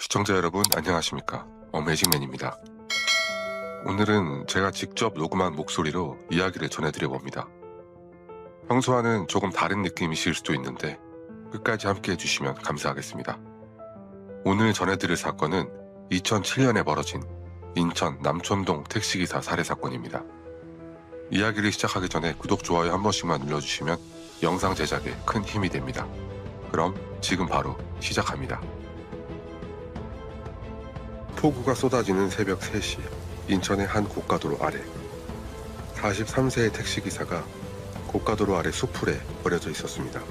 시청자 여러분 안녕하십니까, 어메이징맨입니다. 오늘은 제가 직접 녹음한 목소리로 이야기를 전해드려 봅니다. 평소와는 조금 다른 느낌이실 수도 있는데 끝까지 함께 해주시면 감사하겠습니다. 오늘 전해드릴 사건은 2007년에 벌어진 인천 남촌동 택시기사 살해 사건입니다. 이야기를 시작하기 전에 구독, 좋아요 한 번씩만 눌러주시면 영상 제작에 큰 힘이 됩니다. 그럼 지금 바로 시작합니다. 폭우가 쏟아지는 새벽 3시, 인천의 한 고가도로 아래 43세의 택시기사가 고가도로 아래 수풀에 버려져 있었습니다.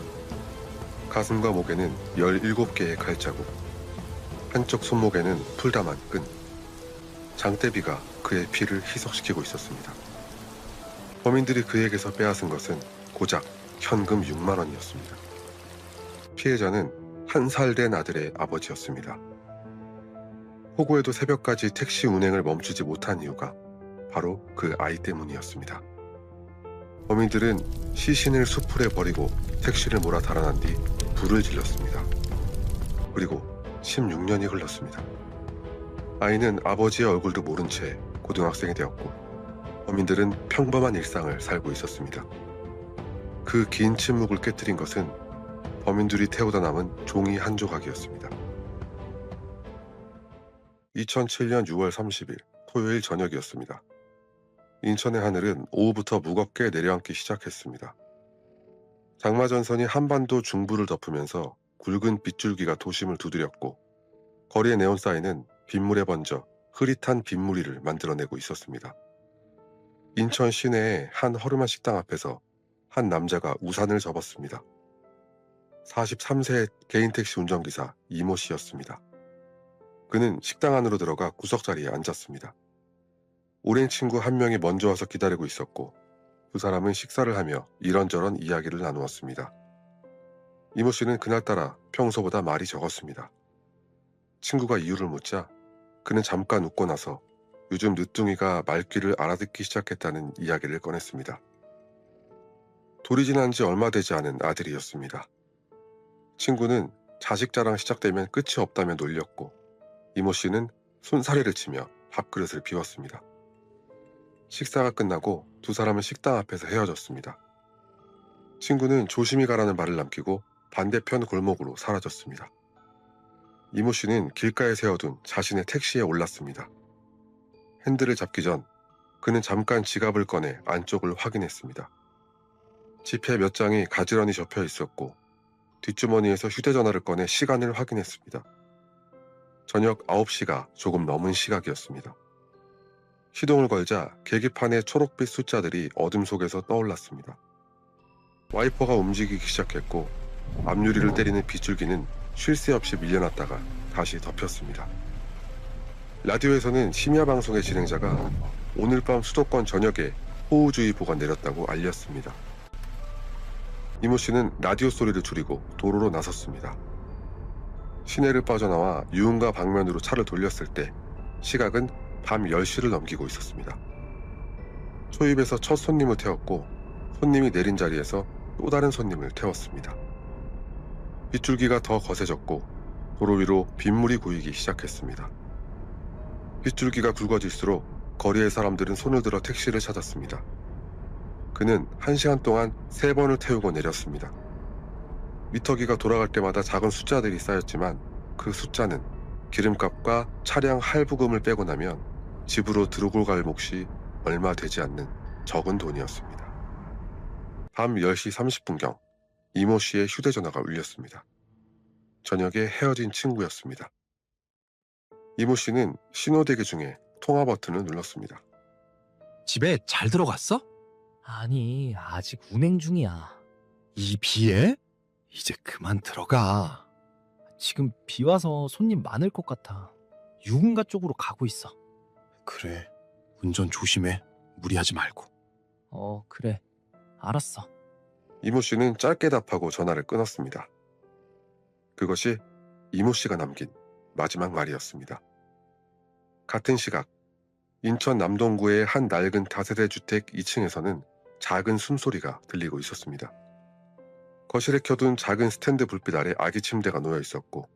가슴과 목에는 17개의 칼자국, 한쪽 손목에는 풀다만 끈, 장대비가 그의 피를 희석시키고 있었습니다. 범인들이 그에게서 빼앗은 것은 고작 현금 6만 원이었습니다. 피해자는 1살 된 아들의 아버지였습니다. 폭우에도 새벽까지 택시 운행을 멈추지 못한 이유가 바로 그 아이 때문이었습니다. 범인들은 시신을 수풀에 버리고 택시를 몰아 달아난 뒤 불을 질렀습니다. 그리고 16년이 흘렀습니다. 아이는 아버지의 얼굴도 모른 채 고등학생이 되었고 범인들은 평범한 일상을 살고 있었습니다. 그 긴 침묵을 깨뜨린 것은 범인들이 태우다 남은 종이 한 조각이었습니다. 2007년 6월 30일 토요일 저녁이었습니다. 인천의 하늘은 오후부터 무겁게 내려앉기 시작했습니다. 장마전선이 한반도 중부를 덮으면서 굵은 빗줄기가 도심을 두드렸고 거리의 네온사인은 빗물에 번져 흐릿한 빗무리를 만들어내고 있었습니다. 인천 시내의 한 허름한 식당 앞에서 한 남자가 우산을 접었습니다. 43세의 개인택시 운전기사 이모 씨였습니다. 그는 식당 안으로 들어가 구석자리에 앉았습니다. 오랜 친구 한 명이 먼저 와서 기다리고 있었고 두 사람은 식사를 하며 이런저런 이야기를 나누었습니다. 이모 씨는 그날따라 평소보다 말이 적었습니다. 친구가 이유를 묻자 그는 잠깐 웃고 나서 요즘 늦둥이가 말귀를 알아듣기 시작했다는 이야기를 꺼냈습니다. 돌이 지난 지 얼마 되지 않은 아들이었습니다. 친구는 자식 자랑 시작되면 끝이 없다며 놀렸고 이모 씨는 손사래를 치며 밥그릇을 비웠습니다. 식사가 끝나고 두 사람은 식당 앞에서 헤어졌습니다. 친구는 조심히 가라는 말을 남기고 반대편 골목으로 사라졌습니다. 이모 씨는 길가에 세워둔 자신의 택시에 올랐습니다. 핸들을 잡기 전 그는 잠깐 지갑을 꺼내 안쪽을 확인했습니다. 지폐 몇 장이 가지런히 접혀 있었고 뒷주머니에서 휴대전화를 꺼내 시간을 확인했습니다. 저녁 9시가 조금 넘은 시각이었습니다. 시동을 걸자 계기판의 초록빛 숫자들이 어둠 속에서 떠올랐습니다. 와이퍼가 움직이기 시작했고 앞유리를 때리는 빗줄기는 쉴 새 없이 밀려났다가 다시 덮였습니다. 라디오에서는 심야방송의 진행자가 오늘 밤 수도권 전역에 호우주의보가 내렸다고 알렸습니다. 이모 씨는 라디오 소리를 줄이고 도로로 나섰습니다. 시내를 빠져나와 유흥가 방면으로 차를 돌렸을 때 시각은 밤 10시를 넘기고 있었습니다. 초입에서 첫 손님을 태웠고 손님이 내린 자리에서 또 다른 손님을 태웠습니다. 빗줄기가 더 거세졌고 도로 위로 빗물이 고이기 시작했습니다. 빗줄기가 굵어질수록 거리의 사람들은 손을 들어 택시를 찾았습니다. 그는 1시간 동안 3번을 태우고 내렸습니다. 미터기가 돌아갈 때마다 작은 숫자들이 쌓였지만 그 숫자는 기름값과 차량 할부금을 빼고 나면 집으로 들고 갈 몫이 얼마 되지 않는 적은 돈이었습니다. 밤 10시 30분경 이모 씨의 휴대전화가 울렸습니다. 저녁에 헤어진 친구였습니다. 이모 씨는 신호대기 중에 통화 버튼을 눌렀습니다. 집에 잘 들어갔어? 아니, 아직 운행 중이야. 이 비에? 이제 그만 들어가. 지금 비 와서 손님 많을 것 같아. 유흥가 쪽으로 가고 있어. 그래, 운전 조심해. 무리하지 말고. 그래. 알았어. 이모 씨는 짧게 답하고 전화를 끊었습니다. 그것이 이모 씨가 남긴 마지막 말이었습니다. 같은 시각 인천 남동구의 한 낡은 다세대 주택 2층에서는 작은 숨소리가 들리고 있었습니다. 거실에 켜둔 작은 스탠드 불빛 아래 아기 침대가 놓여 있었고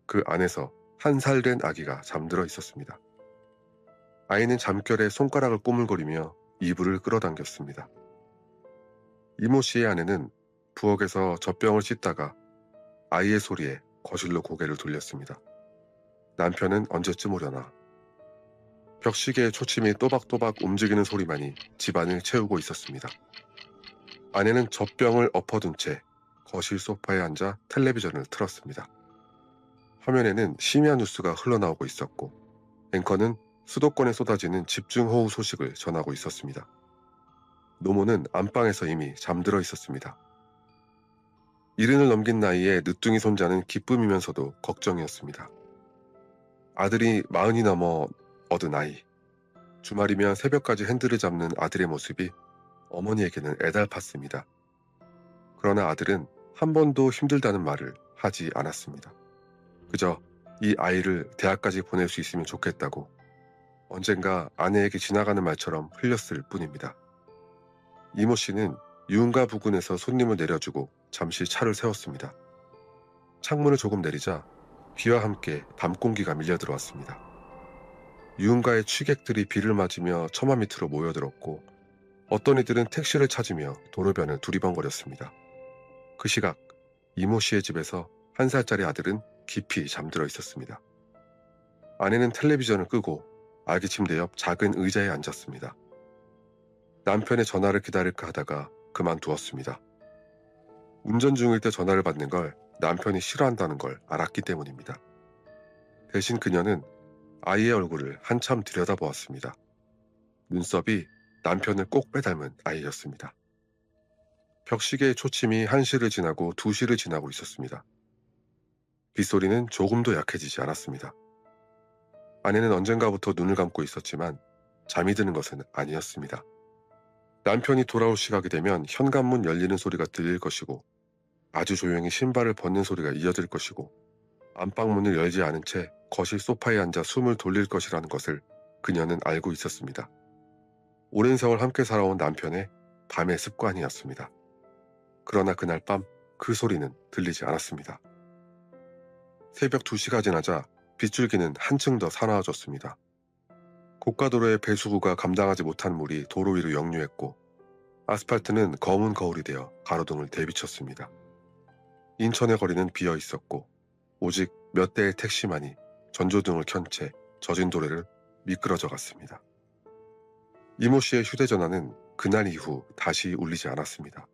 그 안에서 1살 된 아기가 잠들어 있었습니다. 아이는 잠결에 손가락을 꼬물거리며 이불을 끌어당겼습니다. 이모 씨의 아내는 부엌에서 젖병을 씻다가 아이의 소리에 거실로 고개를 돌렸습니다. 남편은 언제쯤 오려나. 벽시계의 초침이 또박또박 움직이는 소리만이 집안을 채우고 있었습니다. 아내는 젖병을 엎어둔 채 거실 소파에 앉아 텔레비전을 틀었습니다. 화면에는 심야 뉴스가 흘러나오고 있었고 앵커는 수도권에 쏟아지는 집중호우 소식을 전하고 있었습니다. 노모는 안방에서 이미 잠들어 있었습니다. 70을 넘긴 나이에 늦둥이 손자는 기쁨이면서도 걱정이었습니다. 아들이 40이 넘어 얻은 아이. 주말이면 새벽까지 핸들을 잡는 아들의 모습이 어머니에게는 애달팠습니다. 그러나 아들은 한 번도 힘들다는 말을 하지 않았습니다. 그저 이 아이를 대학까지 보낼 수 있으면 좋겠다고 언젠가 아내에게 지나가는 말처럼 흘렸을 뿐입니다. 이모 씨는 유흥가 부근에서 손님을 내려주고 잠시 차를 세웠습니다. 창문을 조금 내리자 비와 함께 밤 공기가 밀려들어왔습니다. 유흥가의 취객들이 비를 맞으며 처마 밑으로 모여들었고 어떤 이들은 택시를 찾으며 도로변을 두리번거렸습니다. 그 시각 이모 씨의 집에서 1살짜리 아들은 깊이 잠들어 있었습니다. 아내는 텔레비전을 끄고 아기 침대 옆 작은 의자에 앉았습니다. 남편의 전화를 기다릴까 하다가 그만두었습니다. 운전 중일 때 전화를 받는 걸 남편이 싫어한다는 걸 알았기 때문입니다. 대신 그녀는 아이의 얼굴을 한참 들여다보았습니다. 눈썹이 남편을 꼭 빼닮은 아이였습니다. 벽시계의 초침이 1시를 지나고 2시를 지나고 있었습니다. 빗소리는 조금도 약해지지 않았습니다. 아내는 언젠가부터 눈을 감고 있었지만 잠이 드는 것은 아니었습니다. 남편이 돌아올 시각이 되면 현관문 열리는 소리가 들릴 것이고 아주 조용히 신발을 벗는 소리가 이어질 것이고 안방문을 열지 않은 채 거실 소파에 앉아 숨을 돌릴 것이라는 것을 그녀는 알고 있었습니다. 오랜 세월 함께 살아온 남편의 밤의 습관이었습니다. 그러나 그날 밤 그 소리는 들리지 않았습니다. 새벽 2시가 지나자 빗줄기는 한층 더 사나워졌습니다. 고가도로의 배수구가 감당하지 못한 물이 도로 위로 역류했고 아스팔트는 검은 거울이 되어 가로등을 대비쳤습니다. 인천의 거리는 비어 있었고 오직 몇 대의 택시만이 전조등을 켠 채 젖은 도로를 미끄러져 갔습니다. 이모 씨의 휴대전화는 그날 이후 다시 울리지 않았습니다.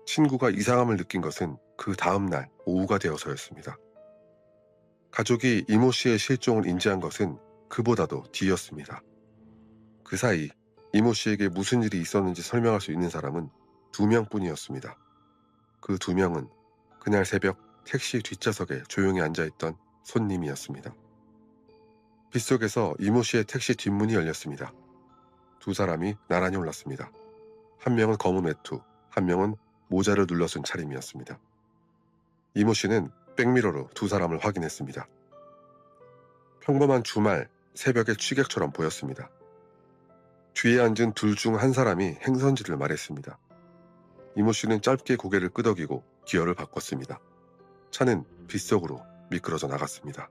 친구가 이상함을 느낀 것은 그 다음 날 오후가 되어서였습니다. 가족이 이모 씨의 실종을 인지한 것은 그보다도 뒤였습니다. 그 사이 이모 씨에게 무슨 일이 있었는지 설명할 수 있는 사람은 2명뿐이었습니다. 그 2명은 그날 새벽 택시 뒷좌석에 조용히 앉아있던 손님이었습니다. 빗속에서 이모 씨의 택시 뒷문이 열렸습니다. 2사람이 나란히 올랐습니다. 한 명은 검은 외투, 한 명은 모자를 눌러 쓴 차림이었습니다. 이모 씨는 백미러로 2사람을 확인했습니다. 평범한 주말 새벽의 취객처럼 보였습니다. 뒤에 앉은 둘 중 한 사람이 행선지를 말했습니다. 이모 씨는 짧게 고개를 끄덕이고 기어를 바꿨습니다. 차는 빗속으로 미끄러져 나갔습니다.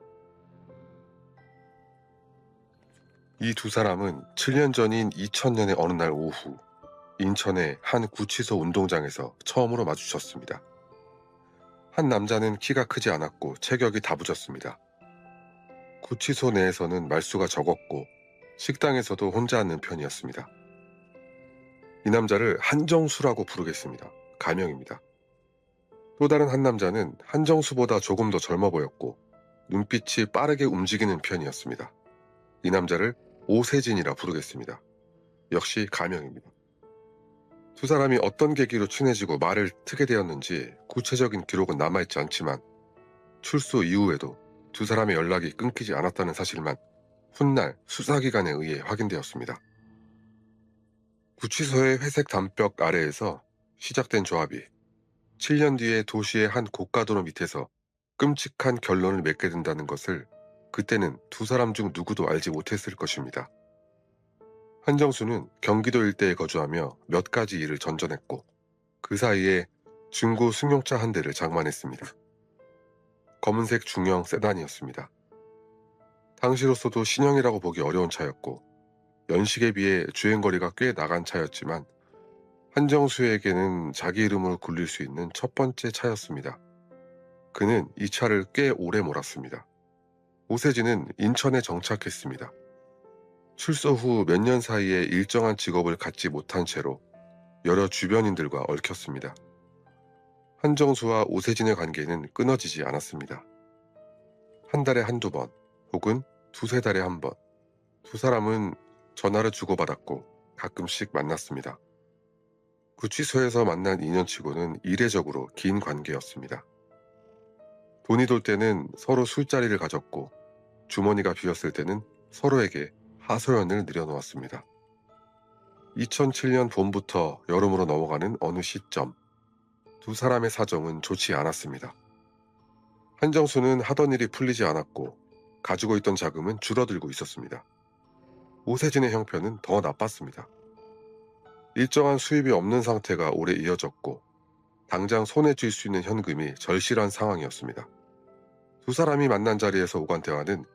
이 2사람은 7년 전인 2000년의 어느 날 오후 인천의 한 구치소 운동장에서 처음으로 마주쳤습니다. 한 남자는 키가 크지 않았고 체격이 다부졌습니다. 구치소 내에서는 말수가 적었고 식당에서도 혼자 앉는 편이었습니다. 이 남자를 한정수라고 부르겠습니다. 가명입니다. 또 다른 한 남자는 한정수보다 조금 더 젊어 보였고 눈빛이 빠르게 움직이는 편이었습니다. 이 남자를 오세진이라 부르겠습니다. 역시 가명입니다. 2사람이 어떤 계기로 친해지고 말을 트게 되었는지 구체적인 기록은 남아있지 않지만 출소 이후에도 2사람의 연락이 끊기지 않았다는 사실만 훗날 수사기관에 의해 확인되었습니다. 구치소의 회색 담벽 아래에서 시작된 조합이 7년 뒤에 도시의 한 고가도로 밑에서 끔찍한 결론을 맺게 된다는 것을 그때는 2사람 중 누구도 알지 못했을 것입니다. 한정수는 경기도 일대에 거주하며 몇 가지 일을 전전했고 그 사이에 중고 승용차 한 대를 장만했습니다. 검은색 중형 세단이었습니다. 당시로서도 신형이라고 보기 어려운 차였고 연식에 비해 주행거리가 꽤 나간 차였지만 한정수에게는 자기 이름으로 굴릴 수 있는 첫 번째 차였습니다. 그는 이 차를 꽤 오래 몰았습니다. 오세진은 인천에 정착했습니다. 출소 후 몇 년 사이에 일정한 직업을 갖지 못한 채로 여러 주변인들과 얽혔습니다. 한정수와 오세진의 관계는 끊어지지 않았습니다. 한 달에 한두 번, 혹은 두세 달에 한 번, 두 사람은 전화를 주고받았고 가끔씩 만났습니다. 구치소에서 만난 인연치고는 이례적으로 긴 관계였습니다. 돈이 돌 때는 서로 술자리를 가졌고 주머니가 비었을 때는 서로에게 하소연을 늘여놓았습니다. 2007년 봄부터 여름으로 넘어가는 어느 시점, 두 사람의 사정은 좋지 않았습니다. 한정수는 하던 일이 풀리지 않았고 가지고 있던 자금은 줄어들고 있었습니다. 오세진의 형편은 더 나빴습니다. 일정한 수입이 없는 상태가 오래 이어졌고 당장 손에 쥘 수 있는 현금이 절실한 상황이었습니다. 두 사람이 만난 자리에서 오간 대화는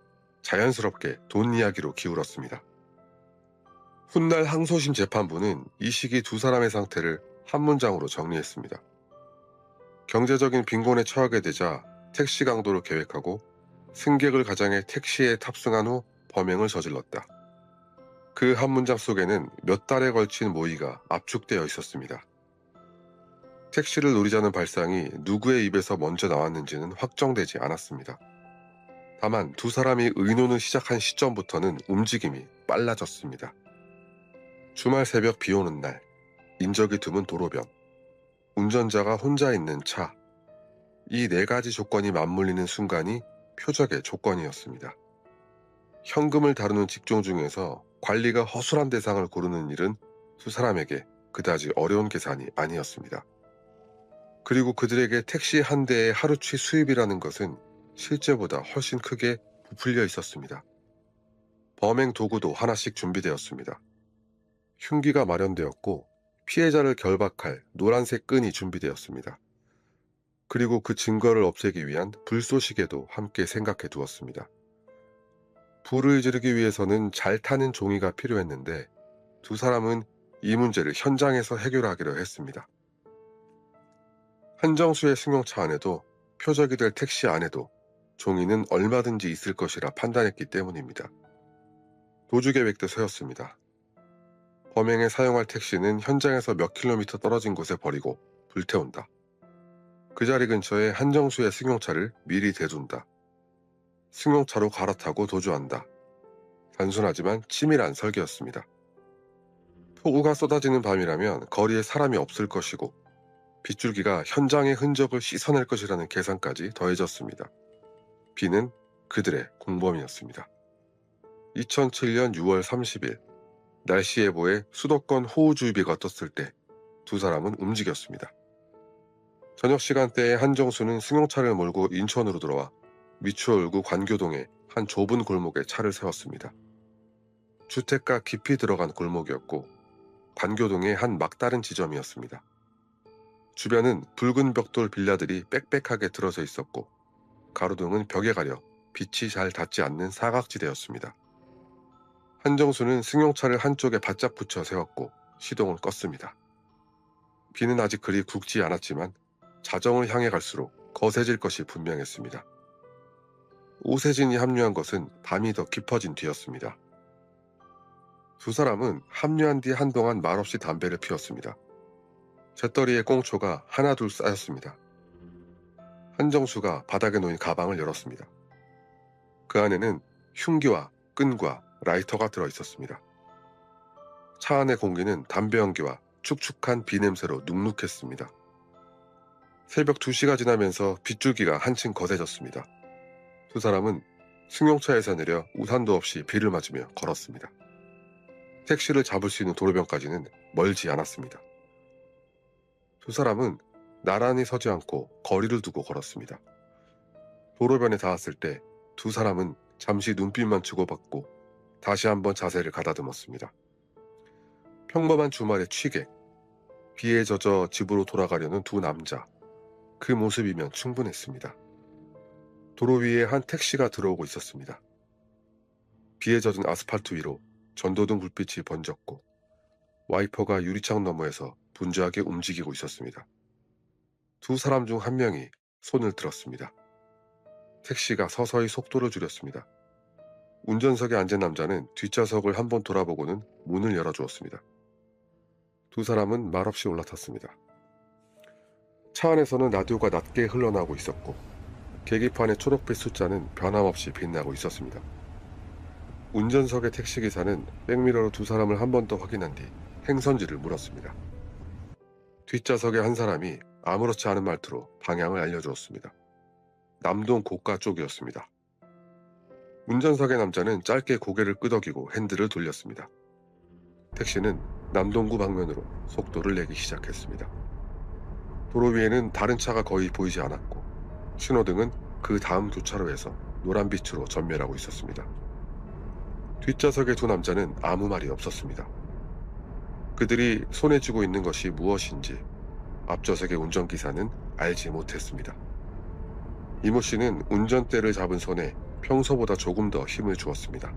자연스럽게 돈 이야기로 기울었습니다. 훗날 항소심 재판부는 이 시기 두 사람의 상태를 한 문장으로 정리했습니다. 경제적인 빈곤에 처하게 되자 택시 강도를 계획하고 승객을 가장해 택시에 탑승한 후 범행을 저질렀다. 그 한 문장 속에는 몇 달에 걸친 모의가 압축되어 있었습니다. 택시를 노리자는 발상이 누구의 입에서 먼저 나왔는지는 확정되지 않았습니다. 다만 두 사람이 의논을 시작한 시점부터는 움직임이 빨라졌습니다. 주말 새벽 비 오는 날, 인적이 드문 도로변, 운전자가 혼자 있는 차, 이 네 가지 조건이 맞물리는 순간이 표적의 조건이었습니다. 현금을 다루는 직종 중에서 관리가 허술한 대상을 고르는 일은 두 사람에게 그다지 어려운 계산이 아니었습니다. 그리고 그들에게 택시 한 대의 하루치 수입이라는 것은 실제보다 훨씬 크게 부풀려 있었습니다. 범행 도구도 하나씩 준비되었습니다. 흉기가 마련되었고 피해자를 결박할 노란색 끈이 준비되었습니다. 그리고 그 증거를 없애기 위한 불쏘시개도 함께 생각해 두었습니다. 불을 지르기 위해서는 잘 타는 종이가 필요했는데 두 사람은 이 문제를 현장에서 해결하기로 했습니다. 한정수의 승용차 안에도 표적이 될 택시 안에도 종이는 얼마든지 있을 것이라 판단했기 때문입니다. 도주 계획도 세웠습니다. 범행에 사용할 택시는 현장에서 몇 킬로미터 떨어진 곳에 버리고 불태운다. 그 자리 근처에 한정수의 승용차를 미리 대둔다. 승용차로 갈아타고 도주한다. 단순하지만 치밀한 설계였습니다. 폭우가 쏟아지는 밤이라면 거리에 사람이 없을 것이고 빗줄기가 현장의 흔적을 씻어낼 것이라는 계산까지 더해졌습니다. 비는 그들의 공범이었습니다. 2007년 6월 30일 날씨 예보에 수도권 호우주의비가 떴을 때 두 사람은 움직였습니다. 저녁 시간대에 한정수는 승용차를 몰고 인천으로 들어와 미추홀구 관교동의 한 좁은 골목에 차를 세웠습니다. 주택가 깊이 들어간 골목이었고 관교동의 한 막다른 지점이었습니다. 주변은 붉은 벽돌 빌라들이 빽빽하게 들어서 있었고 가로등은 벽에 가려 빛이 잘 닿지 않는 사각지대였습니다. 한정수는 승용차를 한쪽에 바짝 붙여 세웠고 시동을 껐습니다. 비는 아직 그리 굵지 않았지만 자정을 향해 갈수록 거세질 것이 분명했습니다. 오세진이 합류한 것은 밤이 더 깊어진 뒤였습니다. 두 사람은 합류한 뒤 한동안 말없이 담배를 피웠습니다. 재떨이에 꽁초가 하나둘 쌓였습니다. 한정수가 바닥에 놓인 가방을 열었습니다. 그 안에는 흉기와 끈과 라이터가 들어있었습니다. 차 안의 공기는 담배 연기와 축축한 비 냄새로 눅눅했습니다. 새벽 2시가 지나면서 빗줄기가 한층 거세졌습니다. 두 사람은 승용차에서 내려 우산도 없이 비를 맞으며 걸었습니다. 택시를 잡을 수 있는 도로변까지는 멀지 않았습니다. 두 사람은 나란히 서지 않고 거리를 두고 걸었습니다. 도로변에 닿았을 때 두 사람은 잠시 눈빛만 주고받고 다시 한번 자세를 가다듬었습니다. 평범한 주말의 취객, 비에 젖어 집으로 돌아가려는 두 남자, 그 모습이면 충분했습니다. 도로 위에 한 택시가 들어오고 있었습니다. 비에 젖은 아스팔트 위로 전도등 불빛이 번졌고 와이퍼가 유리창 너머에서 분주하게 움직이고 있었습니다. 두 사람 중 한 명이 손을 들었습니다. 택시가 서서히 속도를 줄였습니다. 운전석에 앉은 남자는 뒷좌석을 한번 돌아보고는 문을 열어주었습니다. 두 사람은 말없이 올라탔습니다. 차 안에서는 라디오가 낮게 흘러나오고 있었고 계기판의 초록빛 숫자는 변함없이 빛나고 있었습니다. 운전석의 택시기사는 백미러로 두 사람을 한 번 더 확인한 뒤 행선지를 물었습니다. 뒷좌석의 한 사람이 아무렇지 않은 말투로 방향을 알려주었습니다. 남동 고가 쪽이었습니다. 운전석의 남자는 짧게 고개를 끄덕이고 핸들을 돌렸습니다. 택시는 남동구 방면으로 속도를 내기 시작했습니다. 도로 위에는 다른 차가 거의 보이지 않았고 신호등은 그 다음 교차로에서 노란빛으로 전멸하고 있었습니다. 뒷좌석의 두 남자는 아무 말이 없었습니다. 그들이 손에 쥐고 있는 것이 무엇인지 앞좌석의 운전기사는 알지 못했습니다. 이모 씨는 운전대를 잡은 손에 평소보다 조금 더 힘을 주었습니다.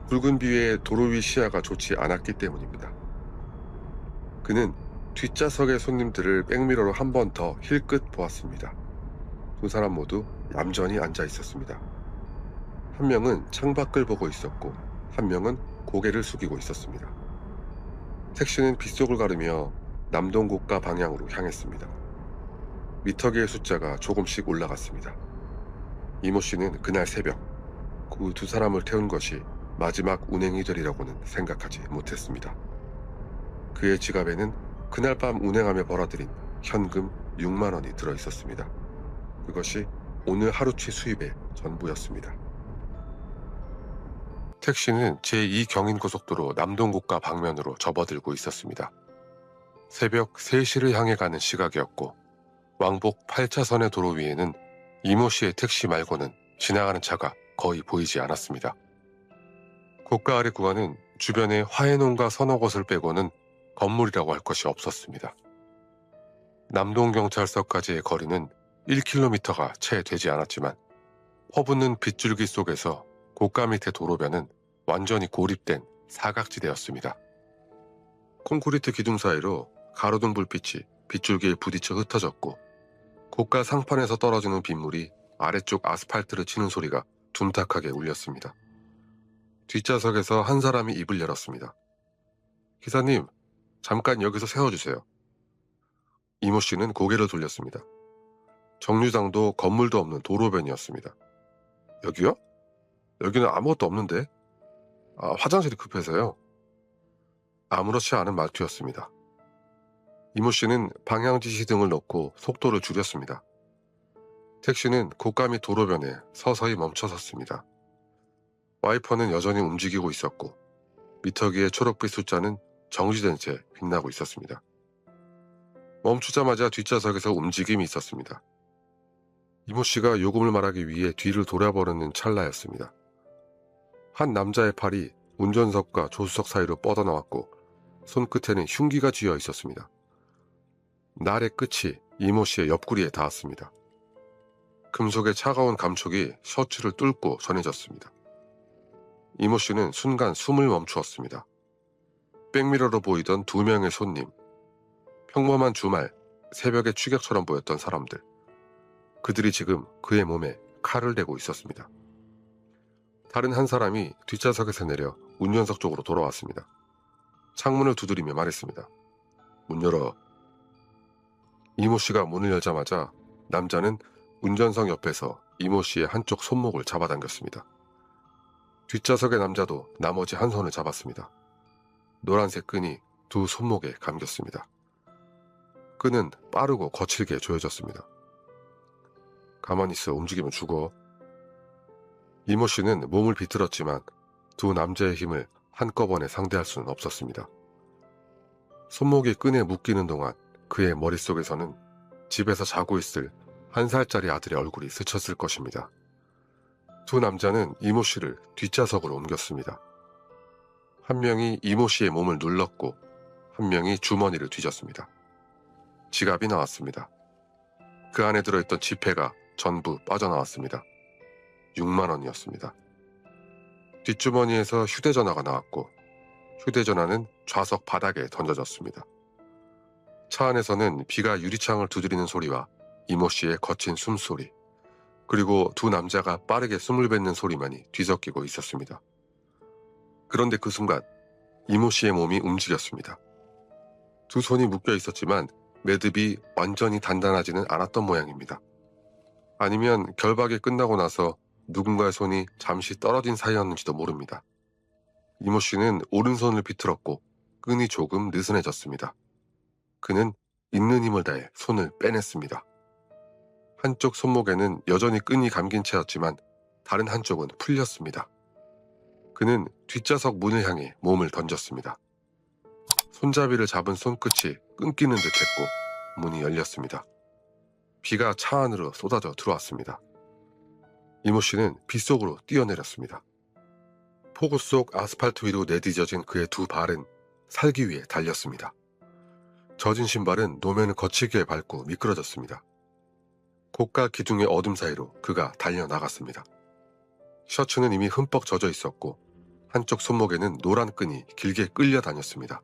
붉은 비에 도로 위 시야가 좋지 않았기 때문입니다. 그는 뒷좌석의 손님들을 백미러로 한 번 더 힐끗 보았습니다. 두 사람 모두 얌전히 앉아 있었습니다. 한 명은 창밖을 보고 있었고 한 명은 고개를 숙이고 있었습니다. 택시는 빗속을 가르며 남동고가 방향으로 향했습니다. 미터기의 숫자가 조금씩 올라갔습니다. 이모 씨는 그날 새벽 그 두 사람을 태운 것이 마지막 운행이 되리라고는 생각하지 못했습니다. 그의 지갑에는 그날 밤 운행하며 벌어들인 현금 6만 원이 들어있었습니다. 그것이 오늘 하루치 수입의 전부였습니다. 택시는 제2경인고속도로 남동고가 방면으로 접어들고 있었습니다. 새벽 3시를 향해 가는 시각이었고 왕복 8차선의 도로 위에는 이모 씨의 택시 말고는 지나가는 차가 거의 보이지 않았습니다. 고가 아래 구간은 주변에 화해농가 서너 곳을 빼고는 건물이라고 할 것이 없었습니다. 남동경찰서까지의 거리는 1km가 채 되지 않았지만 퍼붓는 빗줄기 속에서 고가 밑의 도로변은 완전히 고립된 사각지대였습니다. 콘크리트 기둥 사이로 가로등 불빛이 빗줄기에 부딪혀 흩어졌고 고가 상판에서 떨어지는 빗물이 아래쪽 아스팔트를 치는 소리가 둔탁하게 울렸습니다. 뒷좌석에서 한 사람이 입을 열었습니다. 기사님, 잠깐 여기서 세워주세요. 이모 씨는 고개를 돌렸습니다. 정류장도 건물도 없는 도로변이었습니다. 여기요? 여기는 아무것도 없는데? 화장실이 급해서요. 아무렇지 않은 말투였습니다. 이모 씨는 방향 지시등을 넣고 속도를 줄였습니다. 택시는 고가 및 도로변에 서서히 멈춰섰습니다. 와이퍼는 여전히 움직이고 있었고 미터기의 초록빛 숫자는 정지된 채 빛나고 있었습니다. 멈추자마자 뒷좌석에서 움직임이 있었습니다. 이모 씨가 요금을 말하기 위해 뒤를 돌아보려는 찰나였습니다. 한 남자의 팔이 운전석과 조수석 사이로 뻗어나왔고 손끝에는 흉기가 쥐어 있었습니다. 날의 끝이 이모 씨의 옆구리에 닿았습니다. 금속의 차가운 감촉이 셔츠를 뚫고 전해졌습니다. 이모 씨는 순간 숨을 멈추었습니다. 백미러로 보이던 2명의 손님, 평범한 주말, 새벽의 추격처럼 보였던 사람들, 그들이 지금 그의 몸에 칼을 대고 있었습니다. 다른 한 사람이 뒷좌석에서 내려 운전석 쪽으로 돌아왔습니다. 창문을 두드리며 말했습니다. 문 열어. 이모 씨가 문을 열자마자 남자는 운전석 옆에서 이모 씨의 한쪽 손목을 잡아당겼습니다. 뒷좌석의 남자도 나머지 한 손을 잡았습니다. 노란색 끈이 두 손목에 감겼습니다. 끈은 빠르고 거칠게 조여졌습니다. 가만히 있어, 움직이면 죽어. 이모 씨는 몸을 비틀었지만 두 남자의 힘을 한꺼번에 상대할 수는 없었습니다. 손목이 끈에 묶이는 동안 그의 머릿속에서는 집에서 자고 있을 1살짜리 아들의 얼굴이 스쳤을 것입니다. 두 남자는 이모 씨를 뒷좌석으로 옮겼습니다. 한 명이 이모 씨의 몸을 눌렀고 한 명이 주머니를 뒤졌습니다. 지갑이 나왔습니다. 그 안에 들어있던 지폐가 전부 빠져나왔습니다. 6만 원이었습니다. 뒷주머니에서 휴대전화가 나왔고 휴대전화는 좌석 바닥에 던져졌습니다. 차 안에서는 비가 유리창을 두드리는 소리와 이모 씨의 거친 숨소리, 그리고 두 남자가 빠르게 숨을 뱉는 소리만이 뒤섞이고 있었습니다. 그런데 그 순간 이모 씨의 몸이 움직였습니다. 두 손이 묶여 있었지만 매듭이 완전히 단단하지는 않았던 모양입니다. 아니면 결박이 끝나고 나서 누군가의 손이 잠시 떨어진 사이였는지도 모릅니다. 이모 씨는 오른손을 비틀었고 끈이 조금 느슨해졌습니다. 그는 있는 힘을 다해 손을 빼냈습니다. 한쪽 손목에는 여전히 끈이 감긴 채였지만 다른 한쪽은 풀렸습니다. 그는 뒷좌석 문을 향해 몸을 던졌습니다. 손잡이를 잡은 손끝이 끊기는 듯했고 문이 열렸습니다. 비가 차 안으로 쏟아져 들어왔습니다. 이모 씨는 빗속으로 뛰어내렸습니다. 폭우 속 아스팔트 위로 내디뎌진 그의 두 발은 살기 위해 달렸습니다. 젖은 신발은 노면을 거칠게 밟고 미끄러졌습니다. 고가 기둥의 어둠 사이로 그가 달려나갔습니다. 셔츠는 이미 흠뻑 젖어 있었고 한쪽 손목에는 노란 끈이 길게 끌려 다녔습니다.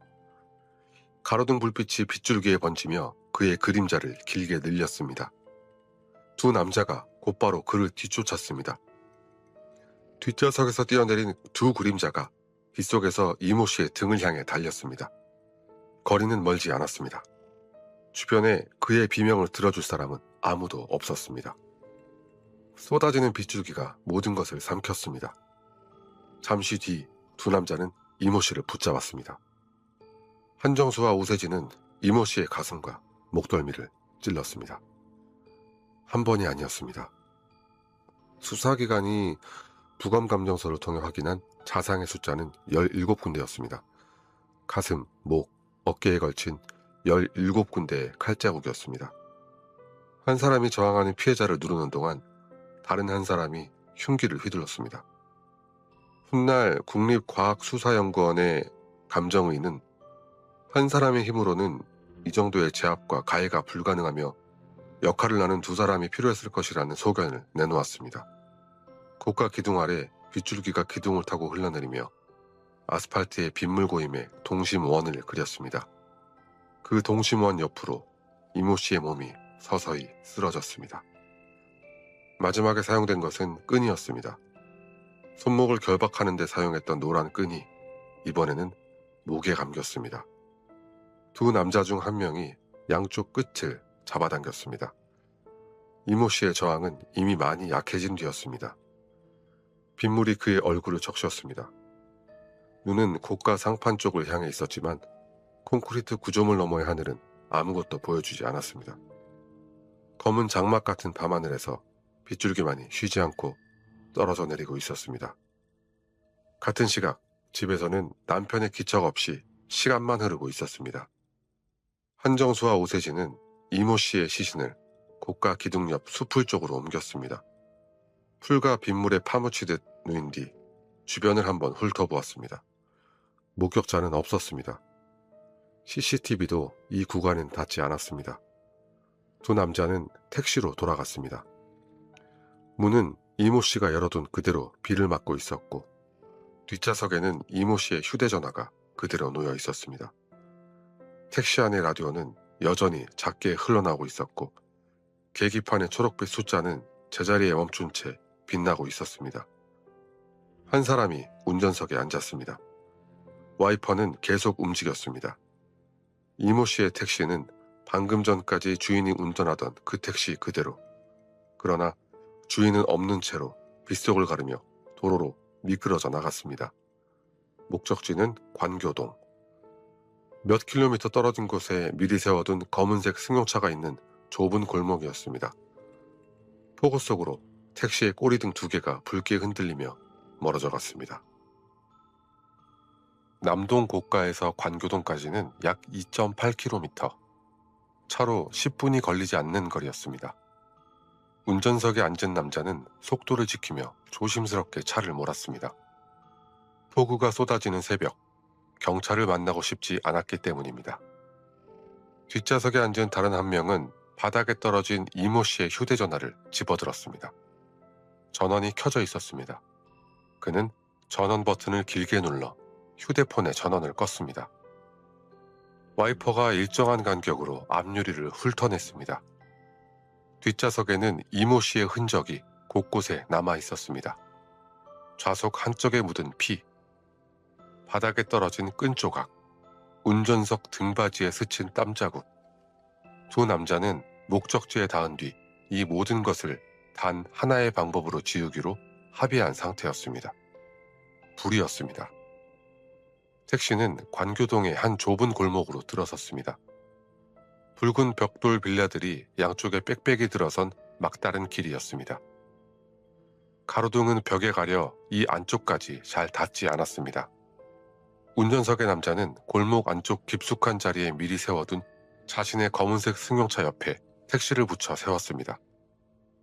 가로등 불빛이 빗줄기에 번지며 그의 그림자를 길게 늘렸습니다. 두 남자가 곧바로 그를 뒤쫓았습니다. 뒷좌석에서 뛰어내린 두 그림자가 빗속에서 이모 씨의 등을 향해 달렸습니다. 거리는 멀지 않았습니다. 주변에 그의 비명을 들어줄 사람은 아무도 없었습니다. 쏟아지는 빗줄기가 모든 것을 삼켰습니다. 잠시 뒤 두 남자는 이모 씨를 붙잡았습니다. 한정수와 오세진은 이모 씨의 가슴과 목덜미를 찔렀습니다. 한 번이 아니었습니다. 수사기관이 부검감정서를 통해 확인한 자상의 숫자는 17군데였습니다. 가슴, 목, 어깨에 걸친 17군데의 칼자국이었습니다. 한 사람이 저항하는 피해자를 누르는 동안 다른 한 사람이 흉기를 휘둘렀습니다. 훗날 국립과학수사연구원의 감정의는 한 사람의 힘으로는 이 정도의 제압과 가해가 불가능하며 역할을 나눈 두 사람이 필요했을 것이라는 소견을 내놓았습니다. 고가 기둥 아래 빗줄기가 기둥을 타고 흘러내리며 아스팔트의 빗물 고임에 동심원을 그렸습니다. 그 동심원 옆으로 이모 씨의 몸이 서서히 쓰러졌습니다. 마지막에 사용된 것은 끈이었습니다. 손목을 결박하는 데 사용했던 노란 끈이 이번에는 목에 감겼습니다. 두 남자 중 한 명이 양쪽 끝을 잡아당겼습니다. 이모 씨의 저항은 이미 많이 약해진 뒤였습니다. 빗물이 그의 얼굴을 적셨습니다. 눈은 고가 상판 쪽을 향해 있었지만 콘크리트 구조물 너머의 하늘은 아무것도 보여주지 않았습니다. 검은 장막 같은 밤하늘에서 빗줄기만이 쉬지 않고 떨어져 내리고 있었습니다. 같은 시각 집에서는 남편의 기척 없이 시간만 흐르고 있었습니다. 한정수와 오세진은 이모 씨의 시신을 고가 기둥 옆 수풀 쪽으로 옮겼습니다. 풀과 빗물에 파묻히듯 누인 뒤 주변을 한번 훑어보았습니다. 목격자는 없었습니다. CCTV도 이 구간엔 닿지 않았습니다. 두 남자는 택시로 돌아갔습니다. 문은 이모 씨가 열어둔 그대로 비를 맞고 있었고 뒷좌석에는 이모 씨의 휴대전화가 그대로 놓여 있었습니다. 택시 안의 라디오는 여전히 작게 흘러나오고 있었고 계기판의 초록빛 숫자는 제자리에 멈춘 채 빛나고 있었습니다. 한 사람이 운전석에 앉았습니다. 와이퍼는 계속 움직였습니다. 이모 씨의 택시는 방금 전까지 주인이 운전하던 그 택시 그대로, 그러나 주인은 없는 채로 빗속을 가르며 도로로 미끄러져 나갔습니다. 목적지는 관교동. 몇 킬로미터 떨어진 곳에 미리 세워둔 검은색 승용차가 있는 좁은 골목이었습니다. 폭우 속으로 택시의 꼬리등 두 개가 붉게 흔들리며 멀어져 갔습니다. 남동 고가에서 관교동까지는 약 2.8km, 차로 10분이 걸리지 않는 거리였습니다. 운전석에 앉은 남자는 속도를 지키며 조심스럽게 차를 몰았습니다. 폭우가 쏟아지는 새벽, 경찰을 만나고 싶지 않았기 때문입니다. 뒷좌석에 앉은 다른 한 명은 바닥에 떨어진 이모 씨의 휴대전화를 집어들었습니다. 전원이 켜져 있었습니다. 그는 전원 버튼을 길게 눌러 휴대폰의 전원을 껐습니다. 와이퍼가 일정한 간격으로 앞유리를 훑어냈습니다. 뒷좌석에는 이모 씨의 흔적이 곳곳에 남아 있었습니다. 좌석 한쪽에 묻은 피, 바닥에 떨어진 끈 조각, 운전석 등받이에 스친 땀 자국. 두 남자는 목적지에 닿은 뒤 이 모든 것을 단 하나의 방법으로 지우기로 합의한 상태였습니다. 불이었습니다. 택시는 관교동의 한 좁은 골목으로 들어섰습니다. 붉은 벽돌 빌라들이 양쪽에 빽빽이 들어선 막다른 길이었습니다. 가로등은 벽에 가려 이 안쪽까지 잘 닿지 않았습니다. 운전석의 남자는 골목 안쪽 깊숙한 자리에 미리 세워둔 자신의 검은색 승용차 옆에 택시를 붙여 세웠습니다.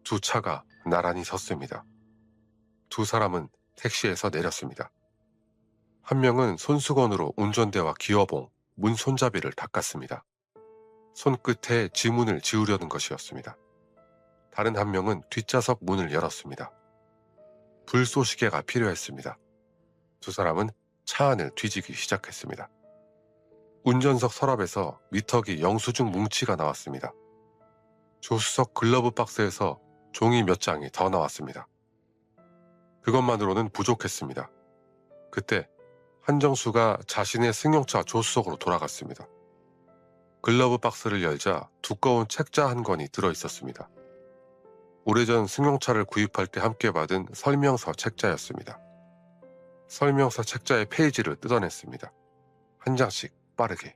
두 차가 나란히 섰습니다. 두 사람은 택시에서 내렸습니다. 한 명은 손수건으로 운전대와 기어봉, 문 손잡이를 닦았습니다. 손끝에 지문을 지우려는 것이었습니다. 다른 한 명은 뒷좌석 문을 열었습니다. 불쏘시개가 필요했습니다. 두 사람은 차 안을 뒤지기 시작했습니다. 운전석 서랍에서 미터기 영수증 뭉치가 나왔습니다. 조수석 글러브 박스에서 종이 몇 장이 더 나왔습니다. 그것만으로는 부족했습니다. 그때 한정수가 자신의 승용차 조수석으로 돌아갔습니다. 글러브 박스를 열자 두꺼운 책자 한 권이 들어있었습니다. 오래전 승용차를 구입할 때 함께 받은 설명서 책자였습니다. 설명서 책자의 페이지를 뜯어냈습니다. 한 장씩 빠르게.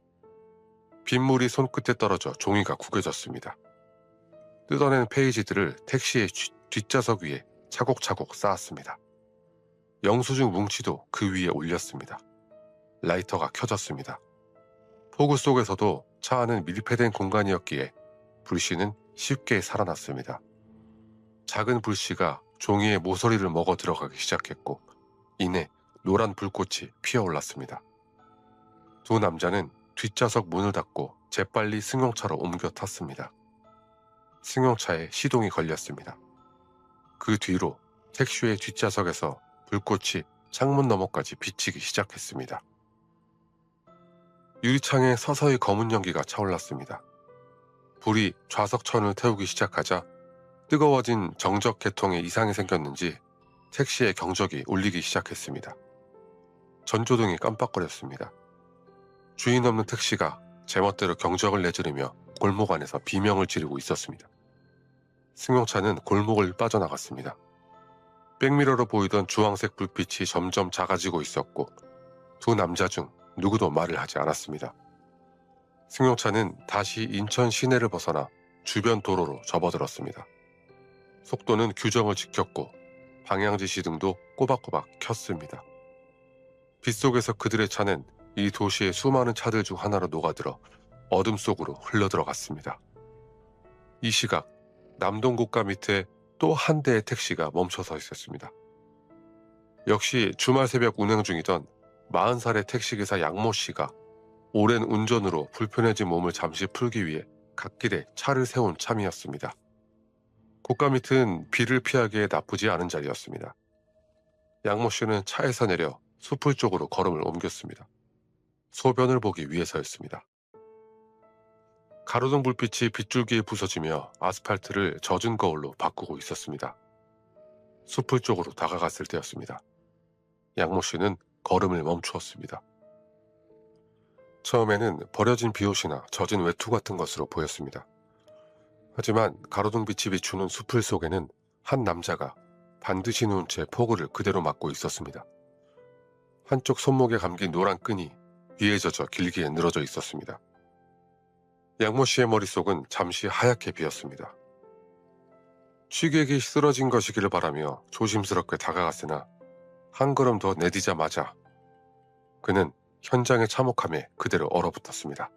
빗물이 손끝에 떨어져 종이가 구겨졌습니다. 뜯어낸 페이지들을 택시의 뒷좌석 위에 차곡차곡 쌓았습니다. 영수증 뭉치도 그 위에 올렸습니다. 라이터가 켜졌습니다. 폭우 속에서도 차 안은 밀폐된 공간이었기에 불씨는 쉽게 살아났습니다. 작은 불씨가 종이의 모서리를 먹어 들어가기 시작했고 이내 노란 불꽃이 피어올랐습니다. 두 남자는 뒷좌석 문을 닫고 재빨리 승용차로 옮겨 탔습니다. 승용차에 시동이 걸렸습니다. 그 뒤로 택시의 뒷좌석에서 불꽃이 창문 너머까지 비치기 시작했습니다. 유리창에 서서히 검은 연기가 차올랐습니다. 불이 좌석천을 태우기 시작하자 뜨거워진 정적 계통에 이상이 생겼는지 택시의 경적이 울리기 시작했습니다. 전조등이 깜빡거렸습니다. 주인 없는 택시가 제멋대로 경적을 내지르며 골목 안에서 비명을 지르고 있었습니다. 승용차는 골목을 빠져나갔습니다. 백미러로 보이던 주황색 불빛이 점점 작아지고 있었고 두 남자 중 누구도 말을 하지 않았습니다. 승용차는 다시 인천 시내를 벗어나 주변 도로로 접어들었습니다. 속도는 규정을 지켰고 방향지시 등도 꼬박꼬박 켰습니다. 빗속에서 그들의 차는 이 도시의 수많은 차들 중 하나로 녹아들어 어둠 속으로 흘러들어갔습니다. 이 시각 남동고가 밑에 또 한 대의 택시가 멈춰서 있었습니다. 역시 주말 새벽 운행 중이던 40살의 택시기사 양모 씨가 오랜 운전으로 불편해진 몸을 잠시 풀기 위해 갓길에 차를 세운 참이었습니다. 고가 밑은 비를 피하기에 나쁘지 않은 자리였습니다. 양모 씨는 차에서 내려 숲을 쪽으로 걸음을 옮겼습니다. 소변을 보기 위해서였습니다. 가로등 불빛이 빗줄기에 부서지며 아스팔트를 젖은 거울로 바꾸고 있었습니다. 숲을 쪽으로 다가갔을 때였습니다. 양모 씨는 걸음을 멈추었습니다. 처음에는 버려진 비옷이나 젖은 외투 같은 것으로 보였습니다. 하지만 가로등 빛이 비추는 숲을 속에는 한 남자가 반드시 누운 채 포구를 그대로 맞고 있었습니다. 한쪽 손목에 감긴 노란 끈이 비에 젖어 길게 늘어져 있었습니다. 양모 씨의 머릿속은 잠시 하얗게 비었습니다. 취객이 쓰러진 것이기를 바라며 조심스럽게 다가갔으나 한 걸음 더 내디자마자 그는 현장의 참혹함에 그대로 얼어붙었습니다.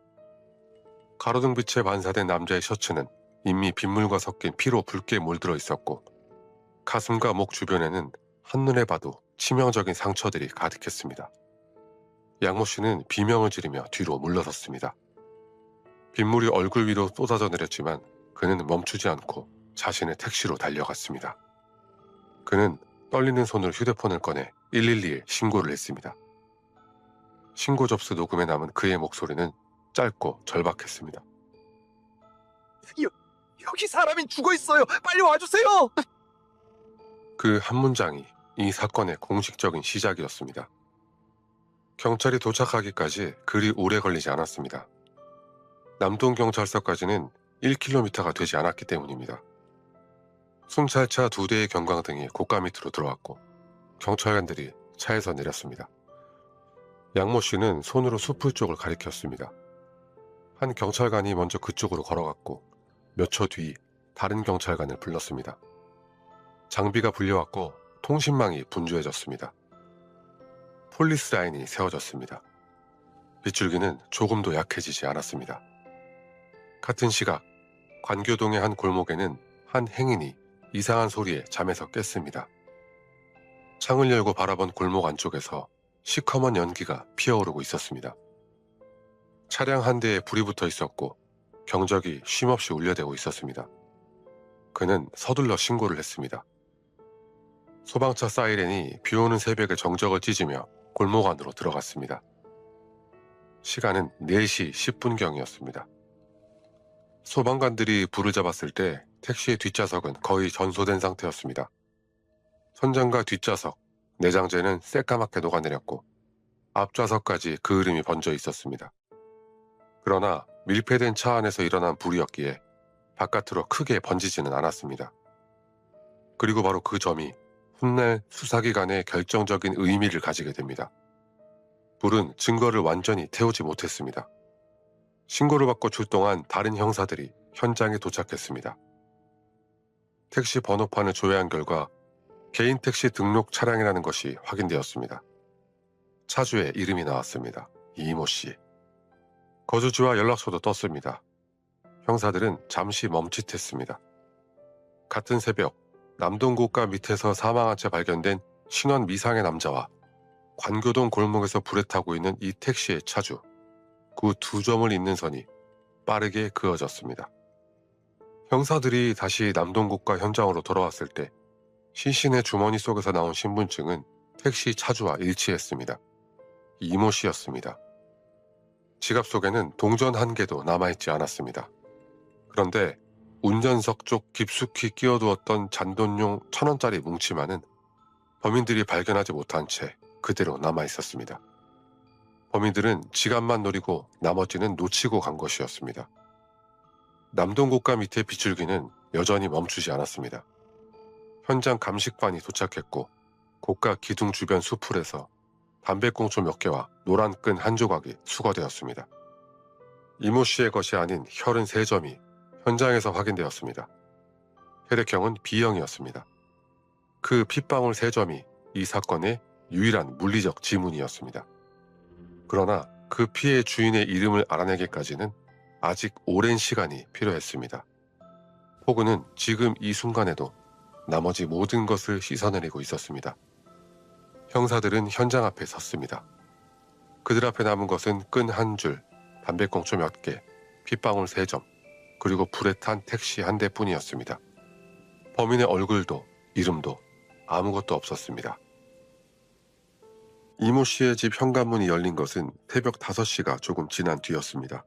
가로등 빛에 반사된 남자의 셔츠는 이미 빗물과 섞인 피로 붉게 물들어 있었고 가슴과 목 주변에는 한눈에 봐도 치명적인 상처들이 가득했습니다. 양모 씨는 비명을 지르며 뒤로 물러섰습니다. 빗물이 얼굴 위로 쏟아져 내렸지만 그는 멈추지 않고 자신의 택시로 달려갔습니다. 그는 떨리는 손으로 휴대폰을 꺼내 112에 신고를 했습니다. 신고 접수 녹음에 남은 그의 목소리는 짧고 절박했습니다. 여기 사람이 죽어 있어요. 빨리 와주세요. 그 한 문장이 이 사건의 공식적인 시작이었습니다. 경찰이 도착하기까지 그리 오래 걸리지 않았습니다. 남동경찰서까지는 1km가 되지 않았기 때문입니다. 순찰차 2대의 경광등이 고가 밑으로 들어왔고 경찰관들이 차에서 내렸습니다. 양모 씨는 손으로 숲을 쪽을 가리켰습니다. 한 경찰관이 먼저 그쪽으로 걸어갔고 몇 초 뒤 다른 경찰관을 불렀습니다. 장비가 불려왔고 통신망이 분주해졌습니다. 폴리스 라인이 세워졌습니다. 빗줄기는 조금도 약해지지 않았습니다. 같은 시각 관교동의 한 골목에는 한 행인이 이상한 소리에 잠에서 깼습니다. 창을 열고 바라본 골목 안쪽에서 시커먼 연기가 피어오르고 있었습니다. 차량 한 대에 불이 붙어 있었고 경적이 쉼없이 울려대고 있었습니다. 그는 서둘러 신고를 했습니다. 소방차 사이렌이 비오는 새벽의 정적을 찢으며 골목 안으로 들어갔습니다. 시간은 4시 10분경이었습니다. 소방관들이 불을 잡았을 때 택시의 뒷좌석은 거의 전소된 상태였습니다. 선장과 뒷좌석, 내장재는 새까맣게 녹아내렸고 앞좌석까지 그 흐름이 번져 있었습니다. 그러나 밀폐된 차 안에서 일어난 불이었기에 바깥으로 크게 번지지는 않았습니다. 그리고 바로 그 점이 훗날 수사기관의 결정적인 의미를 가지게 됩니다. 불은 증거를 완전히 태우지 못했습니다. 신고를 받고 출동한 다른 형사들이 현장에 도착했습니다. 택시 번호판을 조회한 결과 개인 택시 등록 차량이라는 것이 확인되었습니다. 차주의 이름이 나왔습니다. 이모 씨. 거주지와 연락처도 떴습니다. 형사들은 잠시 멈칫했습니다. 같은 새벽 남동고가 밑에서 사망한 채 발견된 신원 미상의 남자와 관교동 골목에서 불에 타고 있는 이 택시의 차주, 그 두 점을 잇는 선이 빠르게 그어졌습니다. 형사들이 다시 남동고가 현장으로 돌아왔을 때 시신의 주머니 속에서 나온 신분증은 택시 차주와 일치했습니다. 이모 씨였습니다. 지갑 속에는 동전 1개도 남아있지 않았습니다. 그런데 운전석 쪽 깊숙이 끼워두었던 잔돈용 1,000원짜리 뭉치만은 범인들이 발견하지 못한 채 그대로 남아있었습니다. 범인들은 지갑만 노리고 나머지는 놓치고 간 것이었습니다. 남동고가 밑의 빗줄기는 여전히 멈추지 않았습니다. 현장 감식반이 도착했고 고가 기둥 주변 수풀에서 담배꽁초 몇 개와 노란 끈 한 조각이 수거되었습니다. 이모 씨의 것이 아닌 혈흔 3점이 현장에서 확인되었습니다. 혈액형은 B형이었습니다. 그 핏방울 3점이 이 사건의 유일한 물리적 지문이었습니다. 그러나 그 피해 주인의 이름을 알아내기까지는 아직 오랜 시간이 필요했습니다. 포그는 지금 이 순간에도 나머지 모든 것을 씻어내리고 있었습니다. 형사들은 현장 앞에 섰습니다. 그들 앞에 남은 것은 끈 1줄, 담배꽁초 몇 개, 핏방울 3점, 그리고 불에 탄 택시 1대뿐이었습니다. 범인의 얼굴도 이름도 아무것도 없었습니다. 이모 씨의 집 현관문이 열린 것은 새벽 5시가 조금 지난 뒤였습니다.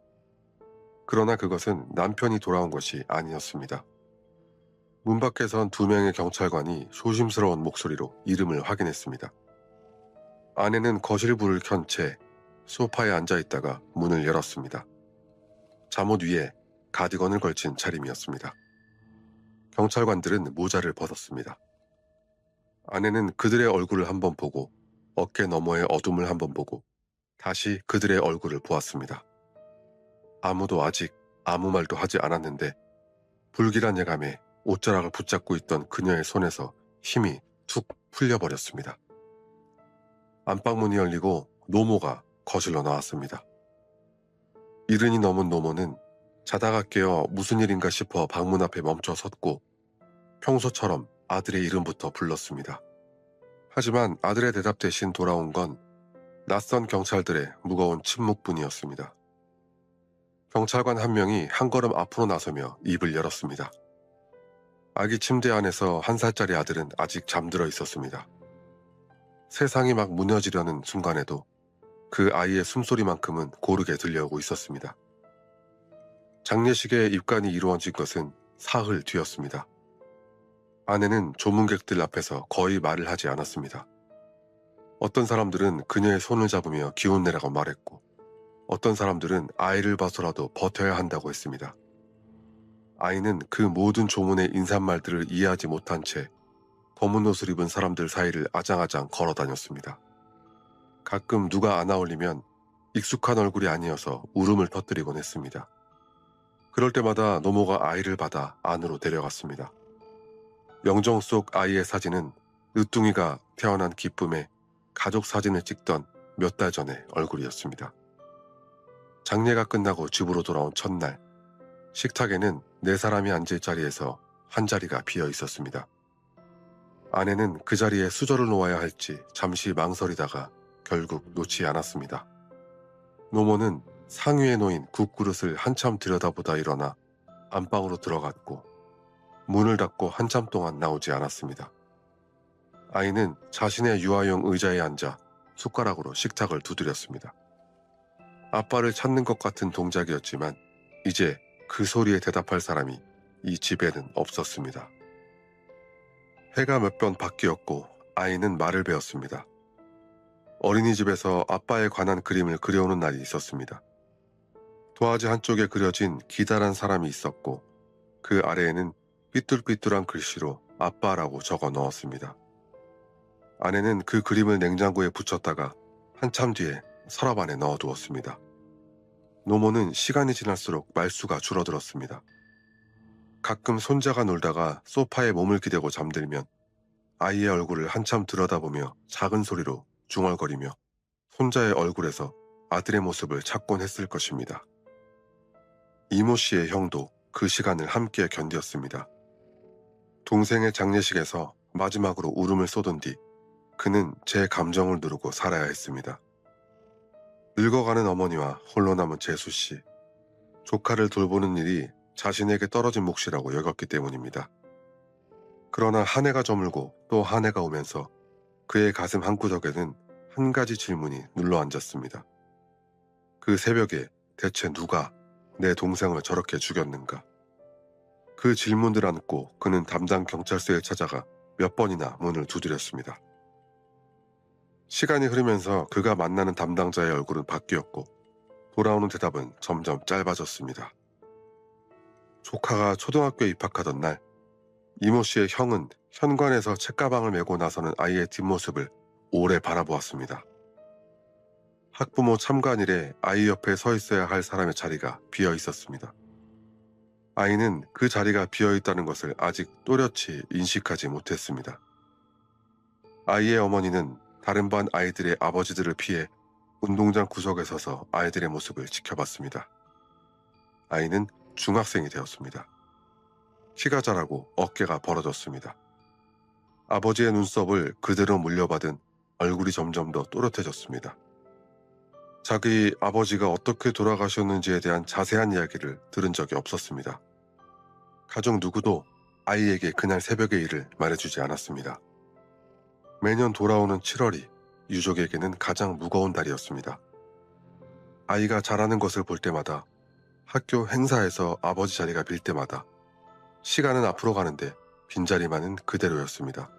그러나 그것은 남편이 돌아온 것이 아니었습니다. 문 밖에선 2명의 경찰관이 조심스러운 목소리로 이름을 확인했습니다. 아내는 거실 불을 켠 채 소파에 앉아있다가 문을 열었습니다. 잠옷 위에 가디건을 걸친 차림이었습니다. 경찰관들은 모자를 벗었습니다. 아내는 그들의 얼굴을 한번 보고 어깨 너머의 어둠을 한번 보고 다시 그들의 얼굴을 보았습니다. 아무도 아직 아무 말도 하지 않았는데 불길한 예감에 옷자락을 붙잡고 있던 그녀의 손에서 힘이 툭 풀려버렸습니다. 안방문이 열리고 노모가 거실로 나왔습니다. 이른이 넘은 노모는 자다가 깨어 무슨 일인가 싶어 방문 앞에 멈춰 섰고 평소처럼 아들의 이름부터 불렀습니다. 하지만 아들의 대답 대신 돌아온 건 낯선 경찰들의 무거운 침묵뿐이었습니다. 경찰관 한 명이 한 걸음 앞으로 나서며 입을 열었습니다. 아기 침대 안에서 1살짜리 아들은 아직 잠들어 있었습니다. 세상이 막 무너지려는 순간에도 그 아이의 숨소리만큼은 고르게 들려오고 있었습니다. 장례식의 입관이 이루어진 것은 사흘 뒤였습니다. 아내는 조문객들 앞에서 거의 말을 하지 않았습니다. 어떤 사람들은 그녀의 손을 잡으며 기운내라고 말했고, 어떤 사람들은 아이를 봐서라도 버텨야 한다고 했습니다. 아이는 그 모든 조문의 인사말들을 이해하지 못한 채 검은 옷을 입은 사람들 사이를 아장아장 걸어 다녔습니다. 가끔 누가 안아 올리면 익숙한 얼굴이 아니어서 울음을 터뜨리곤 했습니다. 그럴 때마다 노모가 아이를 받아 안으로 데려갔습니다. 영정 속 아이의 사진은 늦둥이가 태어난 기쁨에 가족 사진을 찍던 몇 달 전의 얼굴이었습니다. 장례가 끝나고 집으로 돌아온 첫날, 식탁에는 4사람이 앉을 자리에서 한 자리가 비어 있었습니다. 아내는 그 자리에 수저를 놓아야 할지 잠시 망설이다가 결국 놓지 않았습니다. 노모는 상위에 놓인 국그릇을 한참 들여다보다 일어나 안방으로 들어갔고 문을 닫고 한참 동안 나오지 않았습니다. 아이는 자신의 유아용 의자에 앉아 숟가락으로 식탁을 두드렸습니다. 아빠를 찾는 것 같은 동작이었지만 이제 그 소리에 대답할 사람이 이 집에는 없었습니다. 해가 몇 번 바뀌었고 아이는 말을 배웠습니다. 어린이집에서 아빠에 관한 그림을 그려오는 날이 있었습니다. 도화지 한쪽에 그려진 기다란 사람이 있었고 그 아래에는 삐뚤삐뚤한 글씨로 아빠라고 적어 넣었습니다. 아내는 그 그림을 냉장고에 붙였다가 한참 뒤에 서랍 안에 넣어두었습니다. 노모는 시간이 지날수록 말수가 줄어들었습니다. 가끔 손자가 놀다가 소파에 몸을 기대고 잠들면 아이의 얼굴을 한참 들여다보며 작은 소리로 중얼거리며 손자의 얼굴에서 아들의 모습을 찾곤 했을 것입니다. 이모 씨의 형도 그 시간을 함께 견뎠습니다. 동생의 장례식에서 마지막으로 울음을 쏟은 뒤 그는 제 감정을 누르고 살아야 했습니다. 늙어가는 어머니와 홀로 남은 재수 씨, 조카를 돌보는 일이 자신에게 떨어진 몫이라고 여겼기 때문입니다. 그러나 한 해가 저물고 또 한 해가 오면서 그의 가슴 한구석에는 한 가지 질문이 눌러앉았습니다. 그 새벽에 대체 누가 내 동생을 저렇게 죽였는가? 그 질문을 안고 그는 담당 경찰서에 찾아가 몇 번이나 문을 두드렸습니다. 시간이 흐르면서 그가 만나는 담당자의 얼굴은 바뀌었고 돌아오는 대답은 점점 짧아졌습니다. 조카가 초등학교에 입학하던 날, 이모 씨의 형은 현관에서 책가방을 메고 나서는 아이의 뒷모습을 오래 바라보았습니다. 학부모 참관일에 아이 옆에 서 있어야 할 사람의 자리가 비어 있었습니다. 아이는 그 자리가 비어 있다는 것을 아직 또렷이 인식하지 못했습니다. 아이의 어머니는 다른 반 아이들의 아버지들을 피해 운동장 구석에 서서 아이들의 모습을 지켜봤습니다. 아이는 중학생이 되었습니다. 키가 자라고 어깨가 벌어졌습니다. 아버지의 눈썹을 그대로 물려받은 얼굴이 점점 더 또렷해졌습니다. 자기 아버지가 어떻게 돌아가셨는지에 대한 자세한 이야기를 들은 적이 없었습니다. 가족 누구도 아이에게 그날 새벽의 일을 말해주지 않았습니다. 매년 돌아오는 7월이 유족에게는 가장 무거운 달이었습니다. 아이가 자라는 것을 볼 때마다, 학교 행사에서 아버지 자리가 빌 때마다 시간은 앞으로 가는데 빈자리만은 그대로였습니다.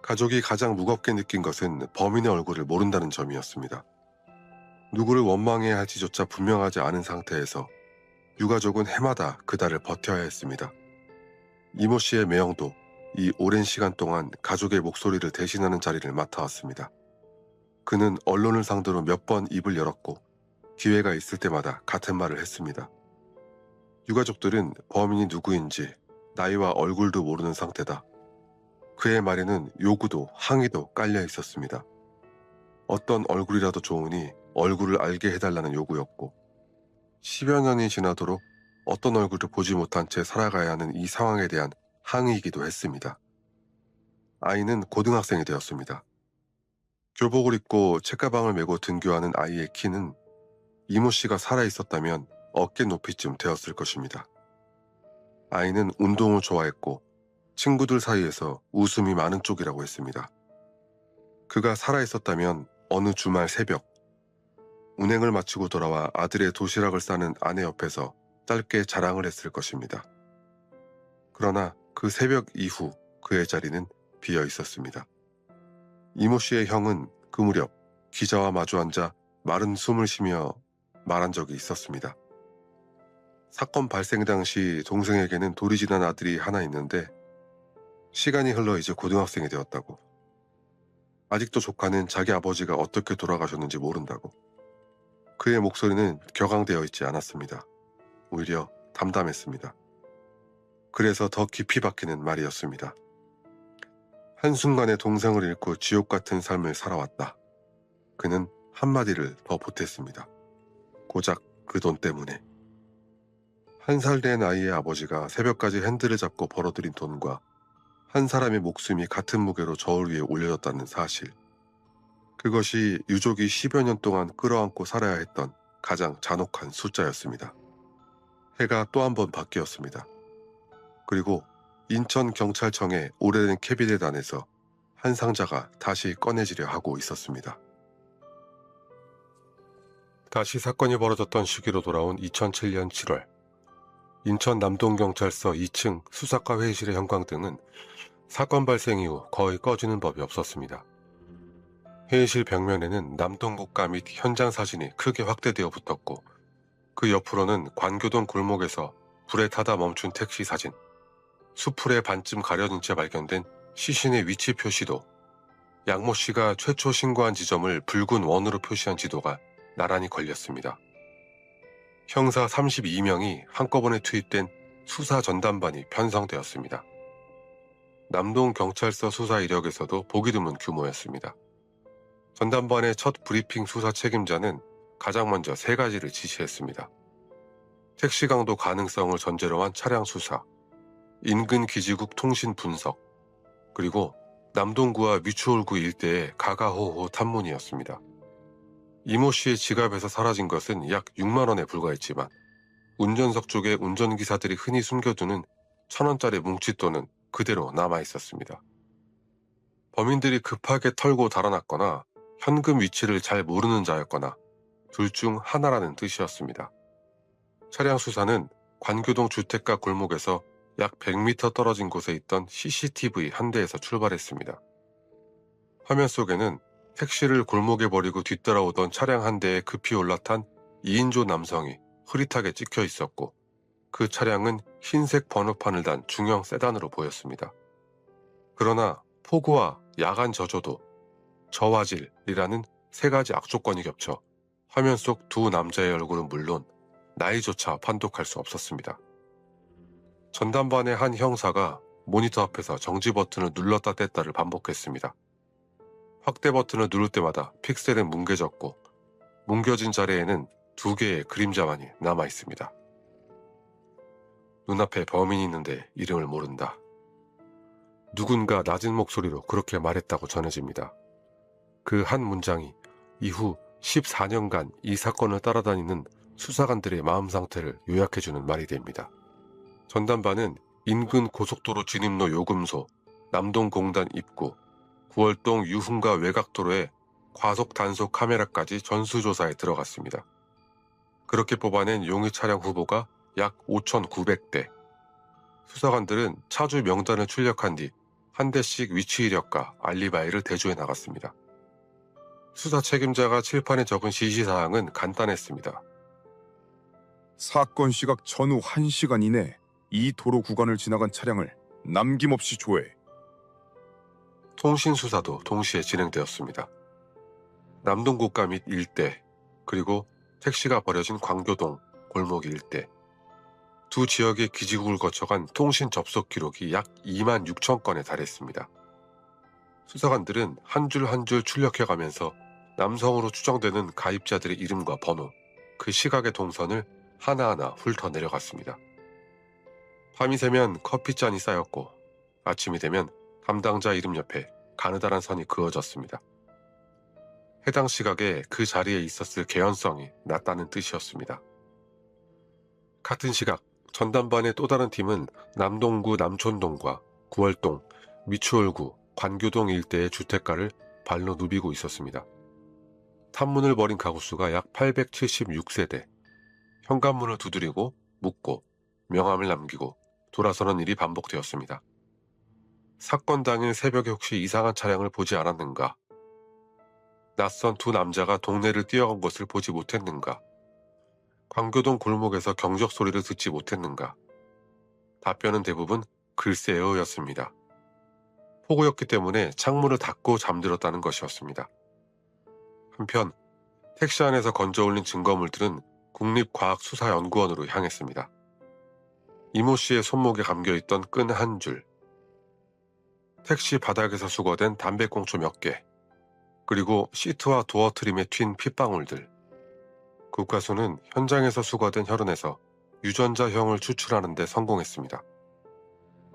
가족이 가장 무겁게 느낀 것은 범인의 얼굴을 모른다는 점이었습니다. 누구를 원망해야 할지조차 분명하지 않은 상태에서 유가족은 해마다 그 달을 버텨야 했습니다. 이모 씨의 매형도 이 오랜 시간 동안 가족의 목소리를 대신하는 자리를 맡아왔습니다. 그는 언론을 상대로 몇 번 입을 열었고 기회가 있을 때마다 같은 말을 했습니다. 유가족들은 범인이 누구인지 나이와 얼굴도 모르는 상태다. 그의 말에는 요구도 항의도 깔려 있었습니다. 어떤 얼굴이라도 좋으니 얼굴을 알게 해달라는 요구였고 10여 년이 지나도록 어떤 얼굴도 보지 못한 채 살아가야 하는 이 상황에 대한 항의이기도 했습니다. 아이는 고등학생이 되었습니다. 교복을 입고 책가방을 메고 등교하는 아이의 키는 이모 씨가 살아있었다면 어깨 높이쯤 되었을 것입니다. 아이는 운동을 좋아했고 친구들 사이에서 웃음이 많은 쪽이라고 했습니다. 그가 살아있었다면 어느 주말 새벽, 운행을 마치고 돌아와 아들의 도시락을 싸는 아내 옆에서 짧게 자랑을 했을 것입니다. 그러나 그 새벽 이후 그의 자리는 비어 있었습니다. 이모 씨의 형은 그 무렵 기자와 마주 앉아 마른 숨을 쉬며 말한 적이 있었습니다. 사건 발생 당시 동생에게는 돌이 지난 아들이 하나 있는데 시간이 흘러 이제 고등학생이 되었다고. 아직도 조카는 자기 아버지가 어떻게 돌아가셨는지 모른다고. 그의 목소리는 격앙되어 있지 않았습니다. 오히려 담담했습니다. 그래서 더 깊이 박히는 말이었습니다. 한순간에 동생을 잃고 지옥 같은 삶을 살아왔다. 그는 한마디를 더 보탰습니다. 고작 그 돈 때문에. 1살 된 아이의 아버지가 새벽까지 핸들을 잡고 벌어들인 돈과 한 사람의 목숨이 같은 무게로 저울 위에 올려졌다는 사실. 그것이 유족이 10여 년 동안 끌어안고 살아야 했던 가장 잔혹한 숫자였습니다. 해가 또 한 번 바뀌었습니다. 그리고 인천경찰청의 오래된 캐비넷 안에서 한 상자가 다시 꺼내지려 하고 있었습니다. 다시 사건이 벌어졌던 시기로 돌아온 2007년 7월. 인천 남동경찰서 2층 수사과 회의실의 형광등은 사건 발생 이후 거의 꺼지는 법이 없었습니다. 회의실 벽면에는 남동국가 및 현장 사진이 크게 확대되어 붙었고 그 옆으로는 관교동 골목에서 불에 타다 멈춘 택시 사진, 수풀에 반쯤 가려진 채 발견된 시신의 위치 표시도, 양모 씨가 최초 신고한 지점을 붉은 원으로 표시한 지도가 나란히 걸렸습니다. 형사 32명이 한꺼번에 투입된 수사 전담반이 편성되었습니다. 남동경찰서 수사 이력에서도 보기 드문 규모였습니다. 전담반의 첫 브리핑 수사 책임자는 가장 먼저 3가지를 지시했습니다. 택시 강도 가능성을 전제로 한 차량 수사, 인근 기지국 통신 분석, 그리고 남동구와 미추홀구 일대의 가가호호 탐문이었습니다. 이모 씨의 지갑에서 사라진 것은 약 6만 원에 불과했지만 운전석 쪽에 운전기사들이 흔히 숨겨두는 1,000원짜리 뭉칫돈은 그대로 남아있었습니다. 범인들이 급하게 털고 달아났거나 현금 위치를 잘 모르는 자였거나 둘 중 하나라는 뜻이었습니다. 차량 수사는 관교동 주택가 골목에서 약 100m 떨어진 곳에 있던 CCTV 한 대에서 출발했습니다. 화면 속에는 택시를 골목에 버리고 뒤따라오던 차량 한 대에 급히 올라탄 2인조 남성이 흐릿하게 찍혀 있었고 그 차량은 흰색 번호판을 단 중형 세단으로 보였습니다. 그러나 폭우와 야간 저조도, 저화질이라는 3가지 악조건이 겹쳐 화면 속 두 남자의 얼굴은 물론 나이조차 판독할 수 없었습니다. 전담반의 한 형사가 모니터 앞에서 정지 버튼을 눌렀다 뗐다를 반복했습니다. 확대 버튼을 누를 때마다 픽셀은 뭉개졌고 뭉겨진 자리에는 2개의 그림자만이 남아있습니다. 눈앞에 범인이 있는데 이름을 모른다. 누군가 낮은 목소리로 그렇게 말했다고 전해집니다. 그 한 문장이 이후 14년간 이 사건을 따라다니는 수사관들의 마음 상태를 요약해주는 말이 됩니다. 전담반은 인근 고속도로 진입로 요금소, 남동공단 입구, 구월동 유흥가 외곽도로에 과속 단속 카메라까지 전수조사에 들어갔습니다. 그렇게 뽑아낸 용의 차량 후보가 약 5,900대. 수사관들은 차주 명단을 출력한 뒤 한 대씩 위치 이력과 알리바이를 대조해 나갔습니다. 수사 책임자가 칠판에 적은 지시사항은 간단했습니다. 사건 시각 전후 1시간 이내 이 도로 구간을 지나간 차량을 남김없이 조회. 통신수사도 동시에 진행되었습니다. 남동국가 및 일대, 그리고 택시가 버려진 광교동, 골목 일대. 두 지역의 기지국을 거쳐간 통신 접속 기록이 약 2만 6천 건에 달했습니다. 수사관들은 한 줄 한 줄 출력해가면서 남성으로 추정되는 가입자들의 이름과 번호, 그 시각의 동선을 하나하나 훑어 내려갔습니다. 밤이 새면 커피잔이 쌓였고 아침이 되면 담당자 이름 옆에 가느다란 선이 그어졌습니다. 해당 시각에 그 자리에 있었을 개연성이 낮다는 뜻이었습니다. 같은 시각 전담반의 또 다른 팀은 남동구 남촌동과 구월동, 미추홀구, 관교동 일대의 주택가를 발로 누비고 있었습니다. 탐문을 벌인 가구 수가 약 876세대, 현관문을 두드리고 묻고 명함을 남기고 돌아서는 일이 반복되었습니다. 사건 당일 새벽에 혹시 이상한 차량을 보지 않았는가? 낯선 두 남자가 동네를 뛰어간 것을 보지 못했는가? 광교동 골목에서 경적 소리를 듣지 못했는가? 답변은 대부분 글쎄요였습니다. 폭우였기 때문에 창문을 닫고 잠들었다는 것이었습니다. 한편 택시 안에서 건져올린 증거물들은 국립과학수사연구원으로 향했습니다. 이모 씨의 손목에 감겨있던 끈 한 줄, 택시 바닥에서 수거된 담배꽁초 몇 개, 그리고 시트와 도어 트림에 튄 핏방울들. 국가수는 현장에서 수거된 혈흔에서 유전자형을 추출하는 데 성공했습니다.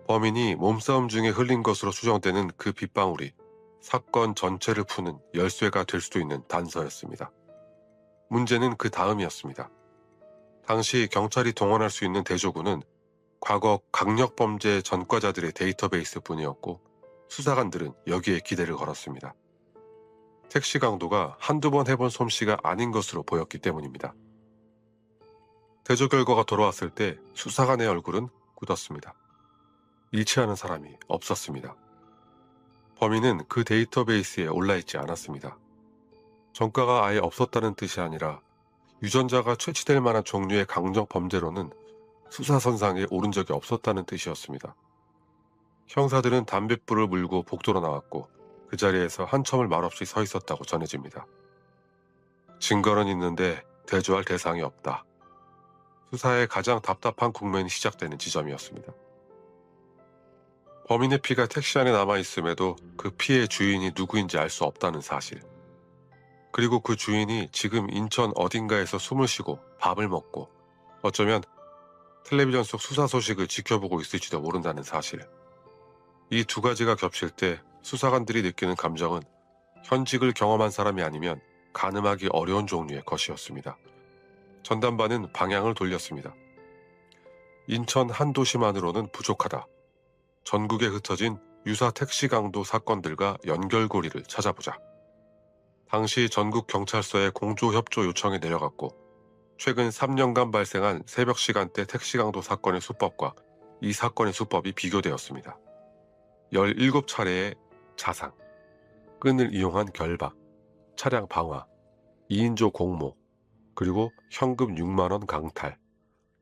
범인이 몸싸움 중에 흘린 것으로 추정되는 그 빗방울이 사건 전체를 푸는 열쇠가 될 수도 있는 단서였습니다. 문제는 그 다음이었습니다. 당시 경찰이 동원할 수 있는 대조군은 과거 강력범죄 전과자들의 데이터베이스뿐이었고 수사관들은 여기에 기대를 걸었습니다. 택시 강도가 한두 번 해본 솜씨가 아닌 것으로 보였기 때문입니다. 대조 결과가 돌아왔을 때 수사관의 얼굴은 굳었습니다. 일치하는 사람이 없었습니다. 범인은 그 데이터베이스에 올라있지 않았습니다. 전과가 아예 없었다는 뜻이 아니라 유전자가 채취될 만한 종류의 강력 범죄로는 수사선상에 오른 적이 없었다는 뜻이었습니다. 형사들은 담뱃불을 물고 복도로 나왔고 그 자리에서 한참을 말없이 서 있었다고 전해집니다. 증거는 있는데 대조할 대상이 없다. 수사의 가장 답답한 국면이 시작되는 지점이었습니다. 범인의 피가 택시 안에 남아있음에도 그 피의 주인이 누구인지 알 수 없다는 사실. 그리고 그 주인이 지금 인천 어딘가에서 숨을 쉬고 밥을 먹고 어쩌면 텔레비전 속 수사 소식을 지켜보고 있을지도 모른다는 사실. 이 두 가지가 겹칠 때 수사관들이 느끼는 감정은 현직을 경험한 사람이 아니면 가늠하기 어려운 종류의 것이었습니다. 전담반은 방향을 돌렸습니다. 인천 한 도시만으로는 부족하다. 전국에 흩어진 유사 택시 강도 사건들과 연결고리를 찾아보자. 당시 전국 경찰서에 공조협조 요청이 내려갔고 최근 3년간 발생한 새벽 시간대 택시 강도 사건의 수법과 이 사건의 수법이 비교되었습니다. 17차례의 자상, 끈을 이용한 결박, 차량 방화, 2인조 공모, 그리고 현금 6만 원 강탈.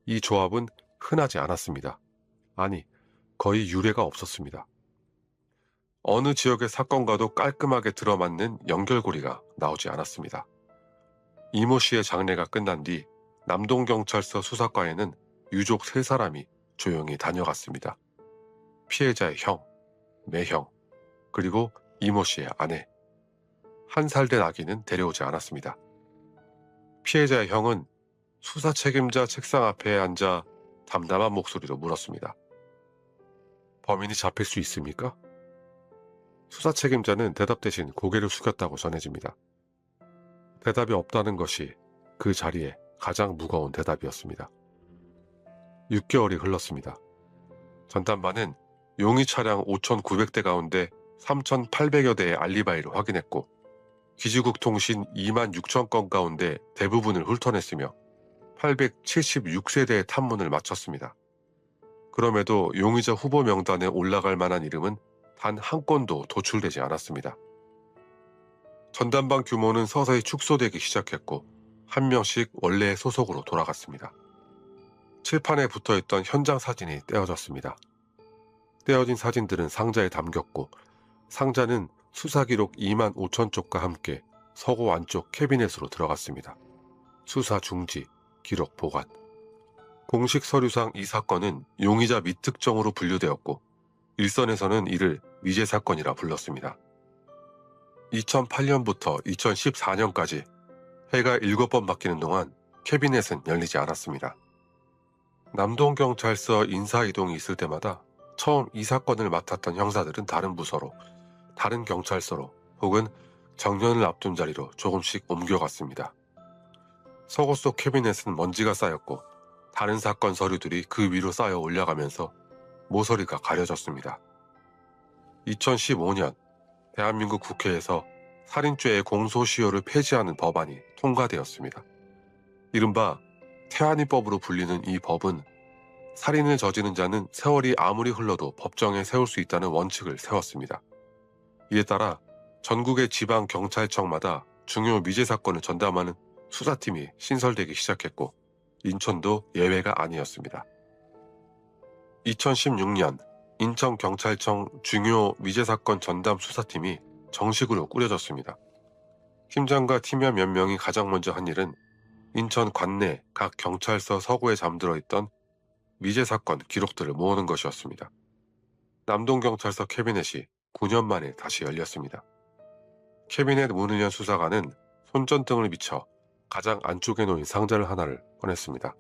이 조합은 흔하지 않았습니다. 아니, 거의 유례가 없었습니다. 어느 지역의 사건과도 깔끔하게 들어맞는 연결고리가 나오지 않았습니다. 이모 씨의 장례가 끝난 뒤 남동경찰서 수사과에는 유족 3사람이 조용히 다녀갔습니다. 피해자의 형, 매형, 그리고 이모 씨의 아내. 1살 된 아기는 데려오지 않았습니다. 피해자의 형은 수사 책임자 책상 앞에 앉아 담담한 목소리로 물었습니다. 범인이 잡힐 수 있습니까? 수사 책임자는 대답 대신 고개를 숙였다고 전해집니다. 대답이 없다는 것이 그 자리에 가장 무거운 대답이었습니다. 6개월이 흘렀습니다. 전담반은 용의 차량 5,900대 가운데 3,800여 대의 알리바이를 확인했고 기지국 통신 2만 6천 건 가운데 대부분을 훑어냈으며 876세대의 탐문을 마쳤습니다. 그럼에도 용의자 후보 명단에 올라갈 만한 이름은 단 한 건도 도출되지 않았습니다. 전담반 규모는 서서히 축소되기 시작했고 한 명씩 원래의 소속으로 돌아갔습니다. 칠판에 붙어있던 현장 사진이 떼어졌습니다. 떼어진 사진들은 상자에 담겼고 상자는 수사기록 2만 5천 쪽과 함께 서고 안쪽 캐비넷으로 들어갔습니다. 수사 중지, 기록 보관. 공식 서류상 이 사건은 용의자 미특정으로 분류되었고 일선에서는 이를 미제 사건이라 불렀습니다. 2008년부터 2014년까지 해가 7번 바뀌는 동안 캐비넷은 열리지 않았습니다. 남동경찰서 인사이동이 있을 때마다 처음 이 사건을 맡았던 형사들은 다른 부서로, 다른 경찰서로 혹은 정년을 앞둔 자리로 조금씩 옮겨갔습니다. 서고 속 캐비넷은 먼지가 쌓였고 다른 사건 서류들이 그 위로 쌓여 올라가면서 모서리가 가려졌습니다. 2015년 대한민국 국회에서 살인죄의 공소시효를 폐지하는 법안이 통과되었습니다. 이른바 태안이법으로 불리는 이 법은 살인을 저지른 자는 세월이 아무리 흘러도 법정에 세울 수 있다는 원칙을 세웠습니다. 이에 따라 전국의 지방 경찰청마다 중요 미제 사건을 전담하는 수사팀이 신설되기 시작했고 인천도 예외가 아니었습니다. 2016년 인천경찰청 중요 미제 사건 전담 수사팀이 정식으로 꾸려졌습니다. 팀장과 팀원 몇 명이 가장 먼저 한 일은 인천 관내 각 경찰서 서고에 잠들어 있던 미제 사건 기록들을 모으는 것이었습니다. 남동경찰서 캐비넷이 9년 만에 다시 열렸습니다. 캐비넷 문을 연 수사관은 손전등을 비춰 가장 안쪽에 놓인 상자를 하나를 꺼냈습니다.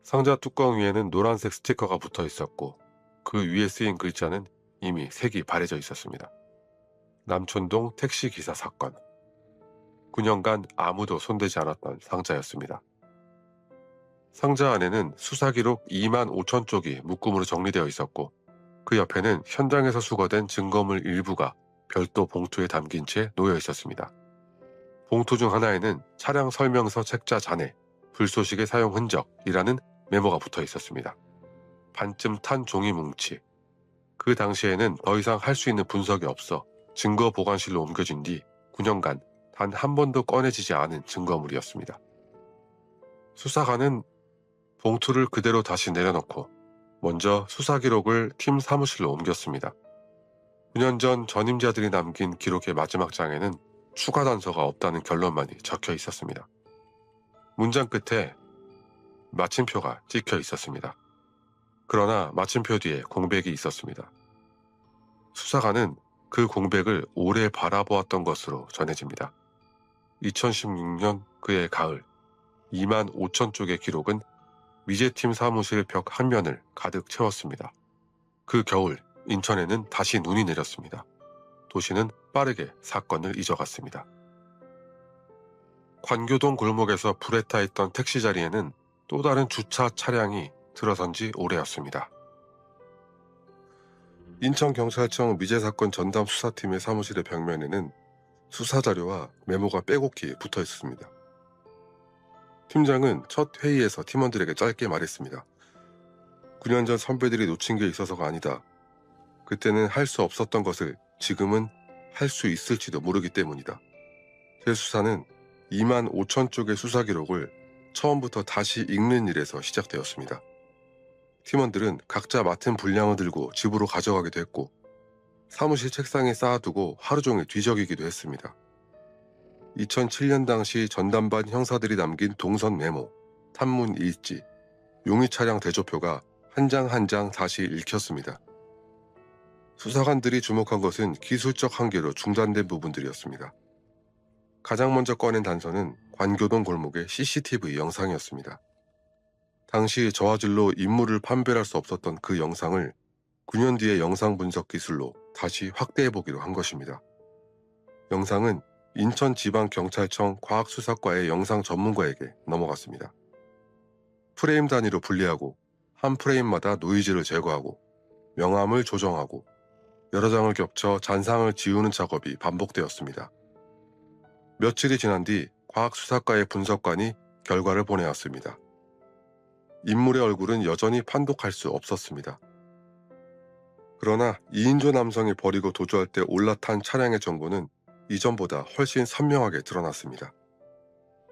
상자 뚜껑 위에는 노란색 스티커가 붙어 있었고 그 위에 쓰인 글자는 이미 색이 바래져 있었습니다. 남촌동 택시기사 사건. 9년간 아무도 손대지 않았던 상자였습니다. 상자 안에는 수사기록 2만 5천 쪽이 묶음으로 정리되어 있었고 그 옆에는 현장에서 수거된 증거물 일부가 별도 봉투에 담긴 채 놓여 있었습니다. 봉투 중 하나에는 차량 설명서 책자 잔해, 불쏘시개 사용 흔적이라는 메모가 붙어 있었습니다. 반쯤 탄 종이 뭉치. 그 당시에는 더 이상 할 수 있는 분석이 없어 증거 보관실로 옮겨진 뒤 9년간 단 한 번도 꺼내지지 않은 증거물이었습니다. 수사관은 봉투를 그대로 다시 내려놓고 먼저 수사 기록을 팀 사무실로 옮겼습니다. 9년 전 전임자들이 남긴 기록의 마지막 장에는 추가 단서가 없다는 결론만이 적혀 있었습니다. 문장 끝에 마침표가 찍혀 있었습니다. 그러나 마침표 뒤에 공백이 있었습니다. 수사관은 그 공백을 오래 바라보았던 것으로 전해집니다. 2016년 그해 가을 2만 5천 쪽의 기록은 미제팀 사무실 벽 한 면을 가득 채웠습니다. 그 겨울 인천에는 다시 눈이 내렸습니다. 도시는 빠르게 사건을 잊어갔습니다. 관교동 골목에서 불에 타 있던 택시 자리에는 또 다른 주차 차량이 들어선 지 오래였습니다. 인천경찰청 미제사건 전담 수사팀의 사무실의 벽면에는 수사자료와 메모가 빼곡히 붙어 있었습니다. 팀장은 첫 회의에서 팀원들에게 짧게 말했습니다. 9년 전 선배들이 놓친 게 있어서가 아니다. 그때는 할 수 없었던 것을 지금은 할 수 있을지도 모르기 때문이다. 제 수사는 2만 5천 쪽의 수사 기록을 처음부터 다시 읽는 일에서 시작되었습니다. 팀원들은 각자 맡은 분량을 들고 집으로 가져가기도 했고 사무실 책상에 쌓아두고 하루 종일 뒤적이기도 했습니다. 2007년 당시 전담반 형사들이 남긴 동선 메모, 탐문 일지, 용의 차량 대조표가 한 장 한 장 다시 읽혔습니다. 수사관들이 주목한 것은 기술적 한계로 중단된 부분들이었습니다. 가장 먼저 꺼낸 단서는 관교동 골목의 CCTV 영상이었습니다. 당시 저화질로 인물을 판별할 수 없었던 그 영상을 9년 뒤의 영상 분석 기술로 다시 확대해보기로 한 것입니다. 영상은 인천지방경찰청 과학수사과의 영상 전문가에게 넘어갔습니다. 프레임 단위로 분리하고 한 프레임마다 노이즈를 제거하고 명암을 조정하고 여러 장을 겹쳐 잔상을 지우는 작업이 반복되었습니다. 며칠이 지난 뒤 과학수사과의 분석관이 결과를 보내왔습니다. 인물의 얼굴은 여전히 판독할 수 없었습니다. 그러나 2인조 남성이 버리고 도주할 때 올라탄 차량의 정보는 이전보다 훨씬 선명하게 드러났습니다.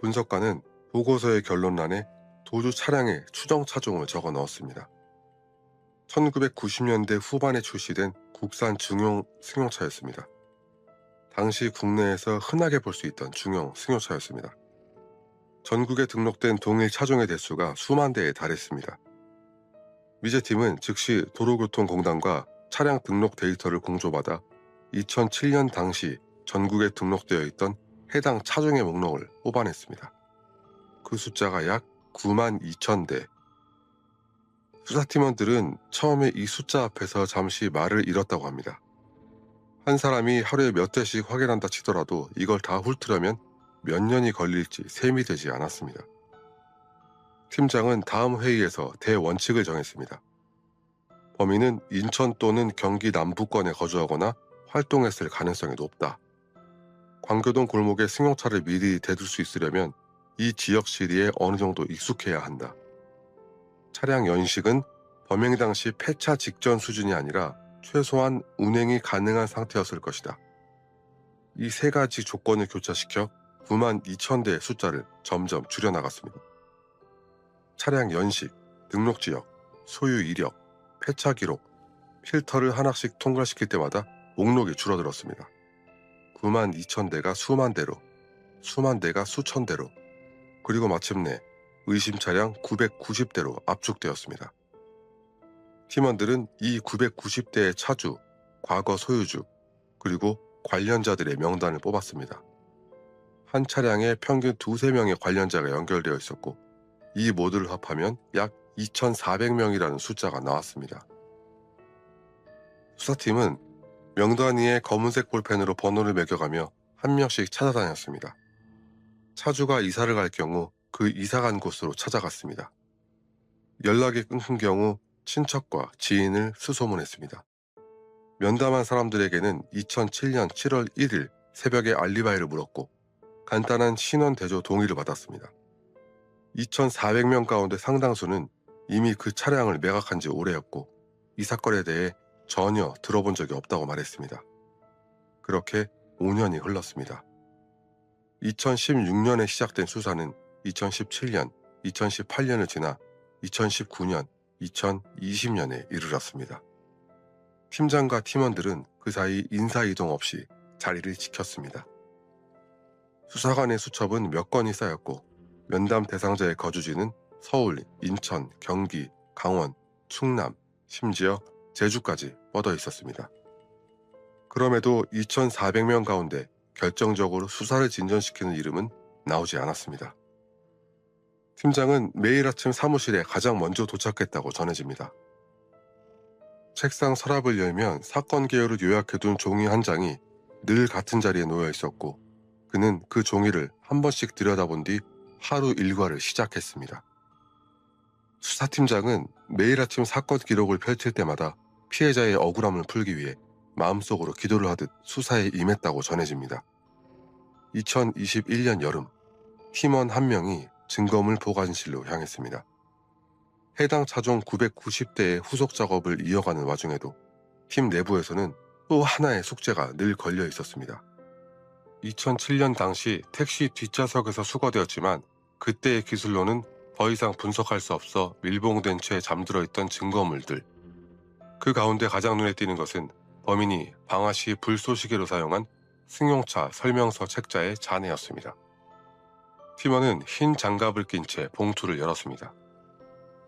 분석관은 보고서의 결론란에 도주 차량의 추정 차종을 적어 넣었습니다. 1990년대 후반에 출시된 국산 중형 승용차였습니다. 당시 국내에서 흔하게 볼 수 있던 중형 승용차였습니다. 전국에 등록된 동일 차종의 대수가 수만 대에 달했습니다. 미제팀은 즉시 도로교통공단과 차량 등록 데이터를 공조받아 2007년 당시 전국에 등록되어 있던 해당 차종의 목록을 뽑아냈습니다. 그 숫자가 약 9만 2천 대. 수사팀원들은 처음에 이 숫자 앞에서 잠시 말을 잃었다고 합니다. 한 사람이 하루에 몇 대씩 확인한다 치더라도 이걸 다 훑으려면 몇 년이 걸릴지 셈이 되지 않았습니다. 팀장은 다음 회의에서 대원칙을 정했습니다. 범인은 인천 또는 경기 남부권에 거주하거나 활동했을 가능성이 높다. 광교동 골목에 승용차를 미리 대둘 수 있으려면 이 지역 시리에 어느 정도 익숙해야 한다. 차량 연식은 범행 당시 폐차 직전 수준이 아니라 최소한 운행이 가능한 상태였을 것이다. 이 세 가지 조건을 교차시켜 92,000대의 숫자를 점점 줄여나갔습니다. 차량 연식, 등록 지역, 소유 이력, 폐차 기록, 필터를 하나씩 통과시킬 때마다 목록이 줄어들었습니다. 92,000대가 수만 대로, 수만 대가 수천 대로, 그리고 마침내 의심 차량 990대로 압축되었습니다. 팀원들은 이 990대의 차주, 과거 소유주, 그리고 관련자들의 명단을 뽑았습니다. 한 차량에 평균 2~3명의 관련자가 연결되어 있었고 이 모두를 합하면 약 2,400명이라는 숫자가 나왔습니다. 수사팀은 명단 위에 검은색 볼펜으로 번호를 매겨가며 한 명씩 찾아다녔습니다. 차주가 이사를 갈 경우 그 이사 간 곳으로 찾아갔습니다. 연락이 끊긴 경우 친척과 지인을 수소문했습니다. 면담한 사람들에게는 2007년 7월 1일 새벽에 알리바이를 물었고 간단한 신원 대조 동의를 받았습니다. 2,400명 가운데 상당수는 이미 그 차량을 매각한 지 오래였고 이 사건에 대해 전혀 들어본 적이 없다고 말했습니다. 그렇게 5년이 흘렀습니다. 2016년에 시작된 수사는 2017년, 2018년을 지나 2019년, 2020년에 이르렀습니다. 팀장과 팀원들은 그 사이 인사이동 없이 자리를 지켰습니다. 수사관의 수첩은 몇 건이 쌓였고 면담 대상자의 거주지는 서울, 인천, 경기, 강원, 충남, 심지어 제주까지 뻗어 있었습니다. 그럼에도 2,400명 가운데 결정적으로 수사를 진전시키는 이름은 나오지 않았습니다. 팀장은 매일 아침 사무실에 가장 먼저 도착했다고 전해집니다. 책상 서랍을 열면 사건 개요를 요약해둔 종이 한 장이 늘 같은 자리에 놓여 있었고 그는 그 종이를 한 번씩 들여다본 뒤 하루 일과를 시작했습니다. 수사팀장은 매일 아침 사건 기록을 펼칠 때마다 피해자의 억울함을 풀기 위해 마음속으로 기도를 하듯 수사에 임했다고 전해집니다. 2021년 여름, 팀원 한 명이 증거물 보관실로 향했습니다. 해당 차종 990대의 후속 작업을 이어가는 와중에도 팀 내부에서는 또 하나의 숙제가 늘 걸려 있었습니다. 2007년 당시 택시 뒷좌석에서 수거되었지만 그때의 기술로는 더 이상 분석할 수 없어 밀봉된 채 잠들어 있던 증거물들. 그 가운데 가장 눈에 띄는 것은 범인이 방화 시 불쏘시개로 사용한 승용차 설명서 책자의 잔해였습니다. 팀원은 흰 장갑을 낀 채 봉투를 열었습니다.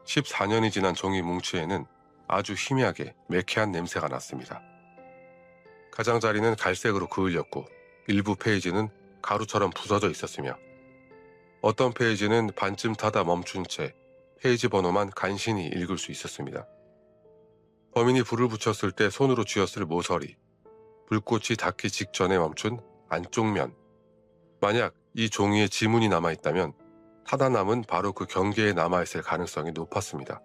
14년이 지난 종이 뭉치에는 아주 희미하게 매캐한 냄새가 났습니다. 가장자리는 갈색으로 그을렸고 일부 페이지는 가루처럼 부서져 있었으며 어떤 페이지는 반쯤 타다 멈춘 채 페이지 번호만 간신히 읽을 수 있었습니다. 범인이 불을 붙였을 때 손으로 쥐었을 모서리, 불꽃이 닿기 직전에 멈춘 안쪽 면. 만약 이 종이에 지문이 남아있다면 타다 남은 바로 그 경계에 남아있을 가능성이 높았습니다.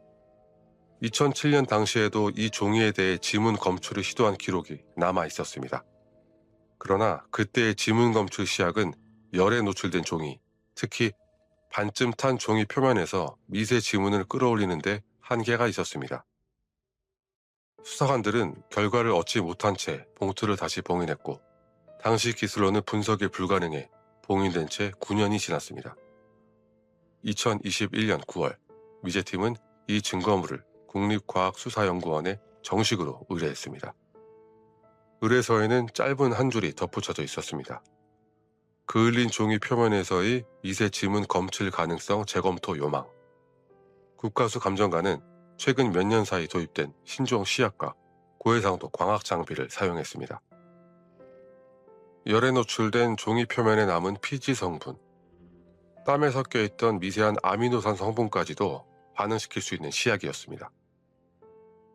2007년 당시에도 이 종이에 대해 지문 검출을 시도한 기록이 남아있었습니다. 그러나 그때의 지문 검출 시약은 열에 노출된 종이, 특히 반쯤 탄 종이 표면에서 미세 지문을 끌어올리는데 한계가 있었습니다. 수사관들은 결과를 얻지 못한 채 봉투를 다시 봉인했고 당시 기술로는 분석이 불가능해 봉인된 채 9년이 지났습니다. 2021년 9월 미제팀은 이 증거물을 국립과학수사연구원에 정식으로 의뢰했습니다. 의뢰서에는 짧은 한 줄이 덧붙여져 있었습니다. 그을린 종이 표면에서의 미세 지문 검출 가능성 재검토 요망. 국가수 감정관은 최근 몇 년 사이 도입된 신종 시약과 고해상도 광학 장비를 사용했습니다. 열에 노출된 종이 표면에 남은 피지 성분, 땀에 섞여 있던 미세한 아미노산 성분까지도 반응시킬 수 있는 시약이었습니다.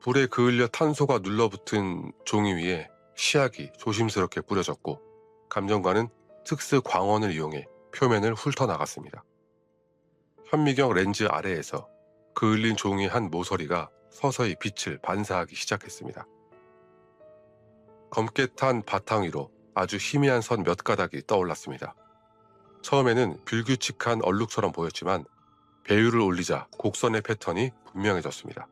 불에 그을려 탄소가 눌러붙은 종이 위에 시약이 조심스럽게 뿌려졌고 감정관은 특수 광원을 이용해 표면을 훑어나갔습니다. 현미경 렌즈 아래에서 그을린 종이 한 모서리가 서서히 빛을 반사하기 시작했습니다. 검게 탄 바탕 위로 아주 희미한 선 몇 가닥이 떠올랐습니다. 처음에는 불규칙한 얼룩처럼 보였지만 배율을 올리자 곡선의 패턴이 분명해졌습니다.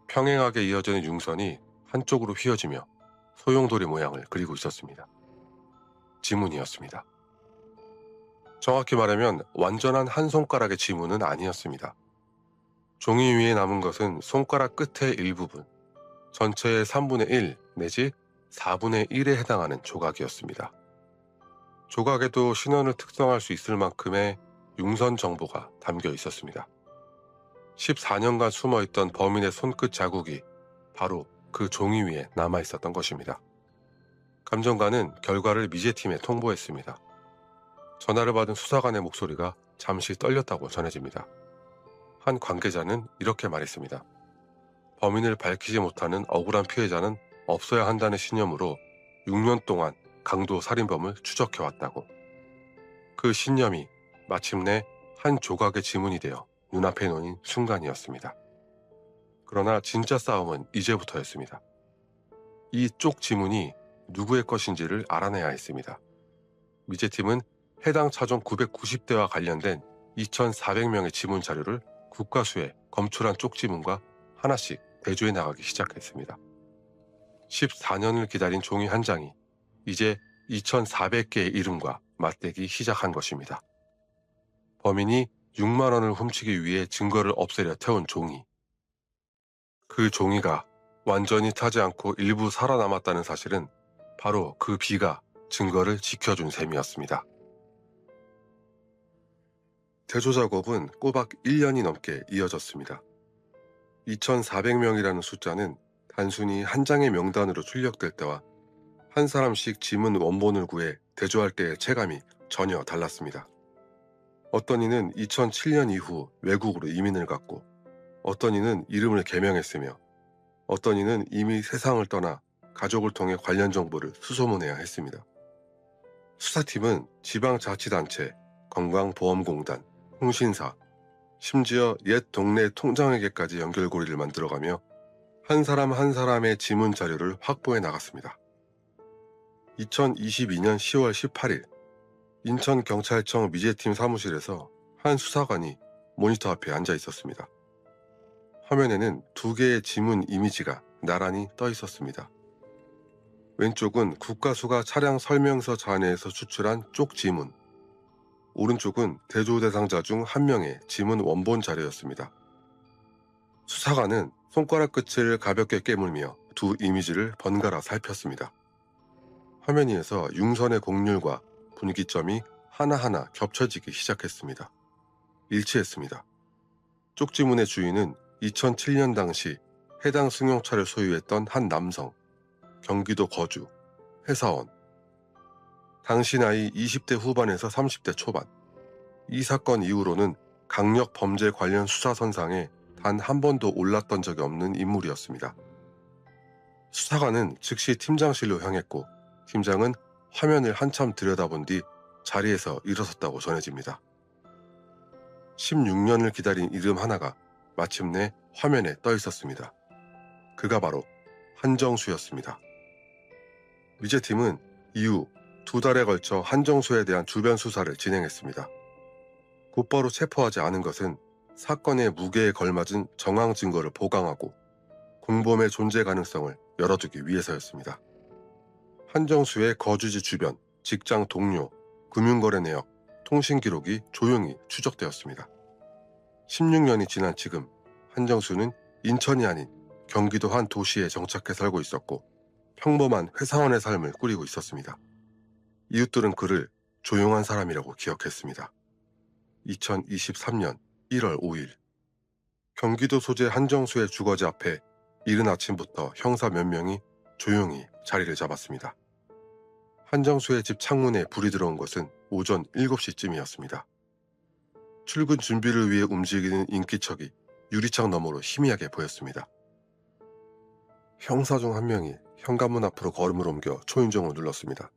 평행하게 이어지는 융선이 한쪽으로 휘어지며 소용돌이 모양을 그리고 있었습니다. 지문이었습니다. 정확히 말하면 완전한 한 손가락의 지문은 아니었습니다. 종이 위에 남은 것은 손가락 끝의 일부분, 전체의 3분의 1 내지 4분의 1에 해당하는 조각이었습니다. 조각에도 신원을 특정할 수 있을 만큼의 융선 정보가 담겨 있었습니다. 14년간 숨어있던 범인의 손끝 자국이 바로 그 종이 위에 남아 있었던 것입니다. 감정관은 결과를 미제팀에 통보했습니다. 전화를 받은 수사관의 목소리가 잠시 떨렸다고 전해집니다. 한 관계자는 이렇게 말했습니다. 범인을 밝히지 못하는 억울한 피해자는 없어야 한다는 신념으로 6년 동안 강도 살인범을 추적해왔다고. 그 신념이 마침내 한 조각의 지문이 되어 눈앞에 놓인 순간이었습니다. 그러나 진짜 싸움은 이제부터였습니다. 이 쪽 지문이 누구의 것인지를 알아내야 했습니다. 미제팀은 해당 차종 990대와 관련된 2,400명의 지문 자료를 국과수에 검출한 쪽 지문과 하나씩 대조해 나가기 시작했습니다. 14년을 기다린 종이 한 장이 이제 2,400개의 이름과 맞대기 시작한 것입니다. 범인이 6만 원을 훔치기 위해 증거를 없애려 태운 종이. 그 종이가 완전히 타지 않고 일부 살아남았다는 사실은 바로 그 비가 증거를 지켜준 셈이었습니다. 대조 작업은 꼬박 1년이 넘게 이어졌습니다. 2,400명이라는 숫자는 단순히 한 장의 명단으로 출력될 때와 한 사람씩 지문 원본을 구해 대조할 때의 체감이 전혀 달랐습니다. 어떤 이는 2007년 이후 외국으로 이민을 갔고, 어떤 이는 이름을 개명했으며, 어떤 이는 이미 세상을 떠나 가족을 통해 관련 정보를 수소문해야 했습니다. 수사팀은 지방자치단체, 건강보험공단, 통신사, 심지어 옛 동네 통장에게까지 연결고리를 만들어가며 한 사람 한 사람의 지문 자료를 확보해 나갔습니다. 2022년 10월 18일 인천경찰청 미제팀 사무실에서 한 수사관이 모니터 앞에 앉아 있었습니다. 화면에는 2개의 지문 이미지가 나란히 떠 있었습니다. 왼쪽은 국가수가 차량 설명서 잔해에서 추출한 쪽 지문, 오른쪽은 대조 대상자 중 한 명의 지문 원본 자료였습니다. 수사관은 손가락 끝을 가볍게 깨물며 두 이미지를 번갈아 살폈습니다. 화면 위에서 융선의 곡률과 분기점이 하나하나 겹쳐지기 시작했습니다. 일치했습니다. 쪽지문의 주인은 2007년 당시 해당 승용차를 소유했던 한 남성, 경기도 거주, 회사원. 당시 나이 20대 후반에서 30대 초반. 이 사건 이후로는 강력 범죄 관련 수사선상에 단 한 번도 올랐던 적이 없는 인물이었습니다. 수사관은 즉시 팀장실로 향했고, 팀장은 화면을 한참 들여다본 뒤 자리에서 일어섰다고 전해집니다. 16년을 기다린 이름 하나가 마침내 화면에 떠 있었습니다. 그가 바로 한정수였습니다. 미제팀은 이후 2달에 걸쳐 한정수에 대한 주변 수사를 진행했습니다. 곧바로 체포하지 않은 것은 사건의 무게에 걸맞은 정황 증거를 보강하고 공범의 존재 가능성을 열어두기 위해서였습니다. 한정수의 거주지 주변, 직장 동료, 금융거래 내역, 통신 기록이 조용히 추적되었습니다. 16년이 지난 지금 한정수는 인천이 아닌 경기도 한 도시에 정착해 살고 있었고 평범한 회사원의 삶을 꾸리고 있었습니다. 이웃들은 그를 조용한 사람이라고 기억했습니다. 2023년 1월 5일 경기도 소재 한정수의 주거지 앞에 이른 아침부터 형사 몇 명이 조용히 자리를 잡았습니다. 한정수의 집 창문에 불이 들어온 것은 오전 7시쯤이었습니다. 출근 준비를 위해 움직이는 인기척이 유리창 너머로 희미하게 보였습니다. 형사 중 한 명이 현관문 앞으로 걸음을 옮겨 초인종을 눌렀습니다.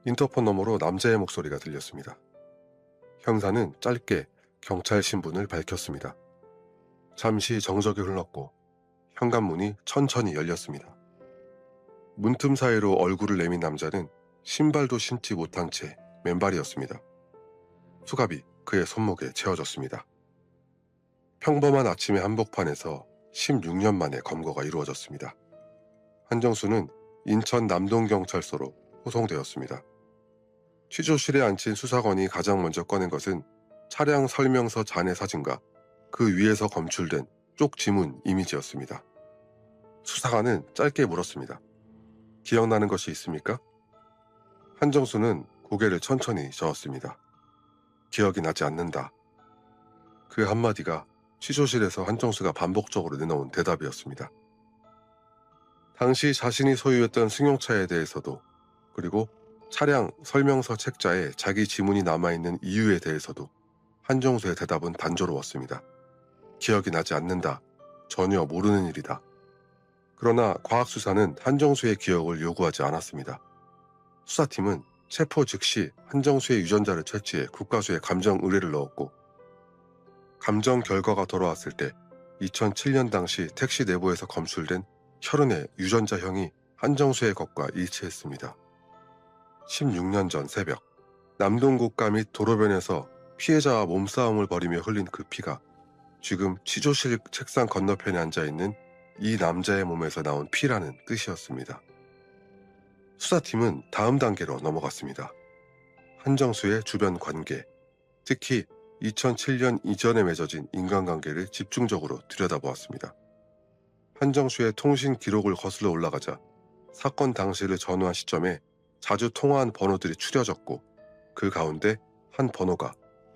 인터폰 너머로 남자의 목소리가 들렸습니다. 형사는 짧게 경찰 신분을 밝혔습니다. 잠시 정적이 흘렀고 현관문이 천천히 열렸습니다. 문틈 사이로 얼굴을 내민 남자는 신발도 신지 못한 채 맨발이었습니다. 수갑이 그의 손목에 채워졌습니다. 평범한 아침의 한복판에서 16년 만에 검거가 이루어졌습니다. 한정수는 인천 남동경찰서로 호송되었습니다. 취조실에 앉힌 수사관이 가장 먼저 꺼낸 것은 차량 설명서 잔해 사진과 그 위에서 검출된 쪽 지문 이미지였습니다. 수사관은 짧게 물었습니다. 기억나는 것이 있습니까? 한정수는 고개를 천천히 저었습니다. 기억이 나지 않는다. 그 한마디가 취조실에서 한정수가 반복적으로 내놓은 대답이었습니다. 당시 자신이 소유했던 승용차에 대해서도, 그리고 차량 설명서 책자에 자기 지문이 남아있는 이유에 대해서도 한정수의 대답은 단조로웠습니다. 기억이 나지 않는다. 전혀 모르는 일이다. 그러나 과학수사는 한정수의 기억을 요구하지 않았습니다. 수사팀은 체포 즉시 한정수의 유전자를 채취해 국가수에 감정 의뢰를 넣었고, 감정 결과가 돌아왔을 때 2007년 당시 택시 내부에서 검출된 혈흔의 유전자형이 한정수의 것과 일치했습니다. 16년 전 새벽, 남동국가 및 도로변에서 피해자와 몸싸움을 벌이며 흘린 그 피가 지금 취조실 책상 건너편에 앉아있는 이 남자의 몸에서 나온 피라는 뜻이었습니다. 수사팀은 다음 단계로 넘어갔습니다. 한정수의 주변 관계, 특히 2007년 이전에 맺어진 인간관계를 집중적으로 들여다보았습니다. 한정수의 통신 기록을 거슬러 올라가자 사건 당시를 전후한 시점에 자주 통화한 번호들이 추려졌고, 그 가운데 한 번호가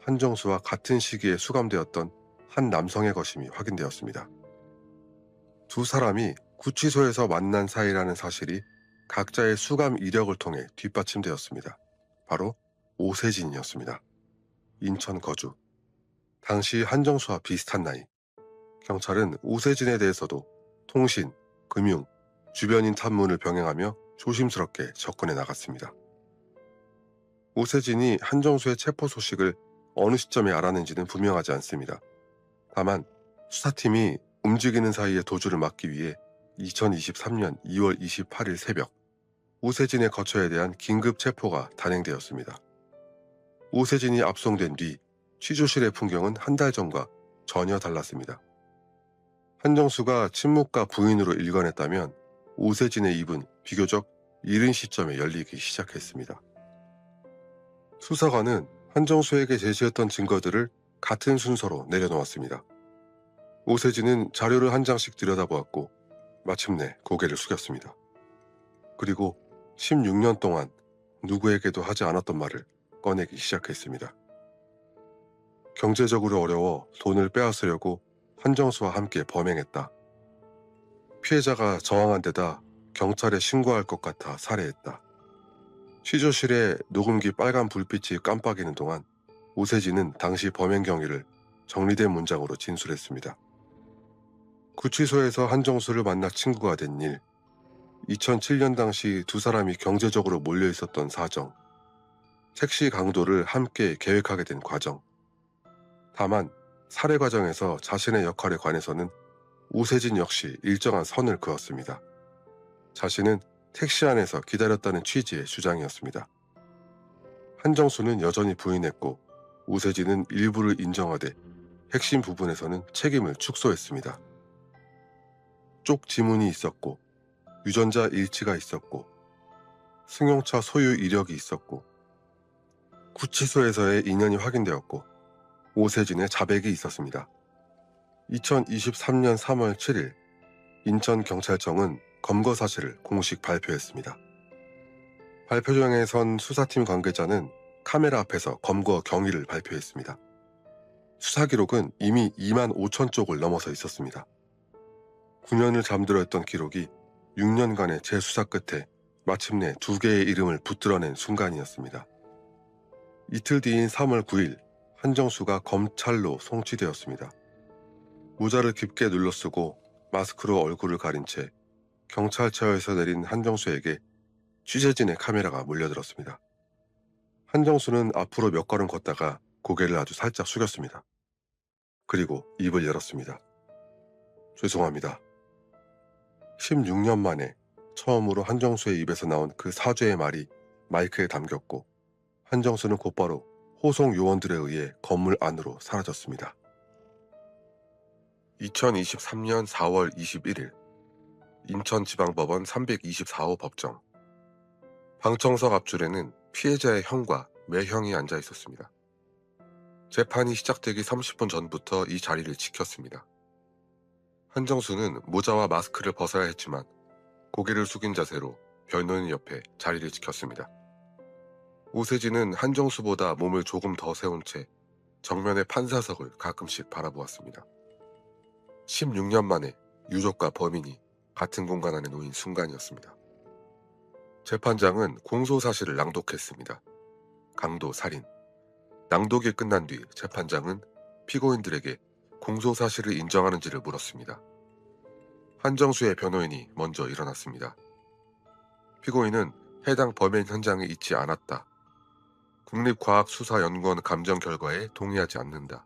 한정수와 같은 시기에 수감되었던 한 남성의 것임이 확인되었습니다. 두 사람이 구치소에서 만난 사이라는 사실이 각자의 수감 이력을 통해 뒷받침되었습니다. 바로 오세진이었습니다. 인천 거주. 당시 한정수와 비슷한 나이. 경찰은 오세진에 대해서도 통신, 금융, 주변인 탐문을 병행하며 조심스럽게 접근해 나갔습니다. 오세진이 한정수의 체포 소식을 어느 시점에 알았는지는 분명하지 않습니다. 다만 수사팀이 움직이는 사이에 도주를 막기 위해 2023년 2월 28일 새벽 오세진의 거처에 대한 긴급 체포가 단행되었습니다. 오세진이 압송된 뒤 취조실의 풍경은 한 달 전과 전혀 달랐습니다. 한정수가 친묵과 부인으로 일관했다면 오세진의 입은 비교적 이른 시점에 열리기 시작했습니다. 수사관은 한정수에게 제시했던 증거들을 같은 순서로 내려놓았습니다. 오세진은 자료를 한 장씩 들여다보았고 마침내 고개를 숙였습니다. 그리고 16년 동안 누구에게도 하지 않았던 말을 꺼내기 시작했습니다. 경제적으로 어려워 돈을 빼앗으려고 한정수와 함께 범행했다. 피해자가 저항한 데다 경찰에 신고할 것 같아 살해했다. 취조실에 녹음기 빨간 불빛이 깜빡이는 동안 오세진은 당시 범행 경위를 정리된 문장으로 진술했습니다. 구치소에서 한정수를 만나 친구가 된 일, 2007년 당시 두 사람이 경제적으로 몰려 있었던 사정, 택시 강도를 함께 계획하게 된 과정. 다만 살해 과정에서 자신의 역할에 관해서는 오세진 역시 일정한 선을 그었습니다. 자신은 택시 안에서 기다렸다는 취지의 주장이었습니다. 한정수는 여전히 부인했고 오세진은 일부를 인정하되 핵심 부분에서는 책임을 축소했습니다. 쪽 지문이 있었고 유전자 일치가 있었고 승용차 소유 이력이 있었고 구치소에서의 인연이 확인되었고 오세진의 자백이 있었습니다. 2023년 3월 7일 인천경찰청은 검거 사실을 공식 발표했습니다. 발표장에 선 수사팀 관계자는 카메라 앞에서 검거 경위를 발표했습니다. 수사 기록은 이미 2만 5천 쪽을 넘어서 있었습니다. 9년을 잠들어있던 기록이 6년간의 재수사 끝에 마침내 두 개의 이름을 붙들어낸 순간이었습니다. 이틀 뒤인 3월 9일 한정수가 검찰로 송치되었습니다. 모자를 깊게 눌러쓰고 마스크로 얼굴을 가린 채 경찰차에서 내린 한정수에게 취재진의 카메라가 몰려들었습니다. 한정수는 앞으로 몇 걸음 걷다가 고개를 아주 살짝 숙였습니다. 그리고 입을 열었습니다. 죄송합니다. 16년 만에 처음으로 한정수의 입에서 나온 그 사죄의 말이 마이크에 담겼고 한정수는 곧바로 호송 요원들에 의해 건물 안으로 사라졌습니다. 2023년 4월 21일 인천지방법원 324호 법정. 방청석 앞줄에는 피해자의 형과 매형이 앉아 있었습니다. 재판이 시작되기 30분 전부터 이 자리를 지켰습니다. 한정수는 모자와 마스크를 벗어야 했지만 고개를 숙인 자세로 변호인 옆에 자리를 지켰습니다. 오세진은 한정수보다 몸을 조금 더 세운 채 정면의 판사석을 가끔씩 바라보았습니다. 16년 만에 유족과 범인이 같은 공간 안에 놓인 순간이었습니다. 재판장은 공소사실을 낭독했습니다. 강도 살인. 낭독이 끝난 뒤 재판장은 피고인들에게 공소사실을 인정하는지를 물었습니다. 한정수의 변호인이 먼저 일어났습니다. 피고인은 해당 범행 현장에 있지 않았다. 국립과학수사연구원 감정 결과에 동의하지 않는다.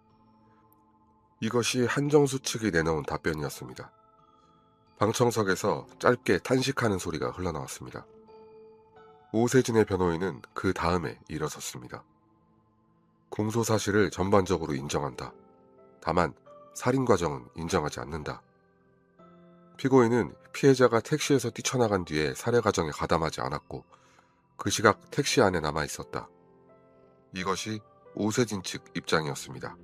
이것이 한정수 측이 내놓은 답변이었습니다. 방청석에서 짧게 탄식하는 소리가 흘러나왔습니다. 오세진의 변호인은 그 다음에 일어섰습니다. 공소사실을 전반적으로 인정한다. 다만 살인 과정은 인정하지 않는다. 피고인은 피해자가 택시에서 뛰쳐나간 뒤에 살해 과정에 가담하지 않았고 그 시각 택시 안에 남아 있었다. 이것이 오세진 측 입장이었습니다.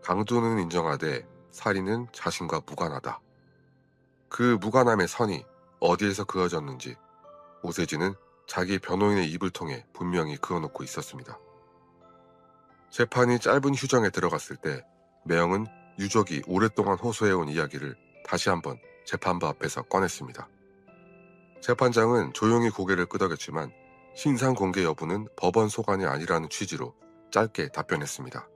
강도는 인정하되 살인은 자신과 무관하다. 그 무관함의 선이 어디에서 그어졌는지 오세진은 자기 변호인의 입을 통해 분명히 그어놓고 있었습니다. 재판이 짧은 휴정에 들어갔을 때 매형은 유족이 오랫동안 호소해온 이야기를 다시 한번 재판부 앞에서 꺼냈습니다. 재판장은 조용히 고개를 끄덕였지만 신상 공개 여부는 법원 소관이 아니라는 취지로 짧게 답변했습니다.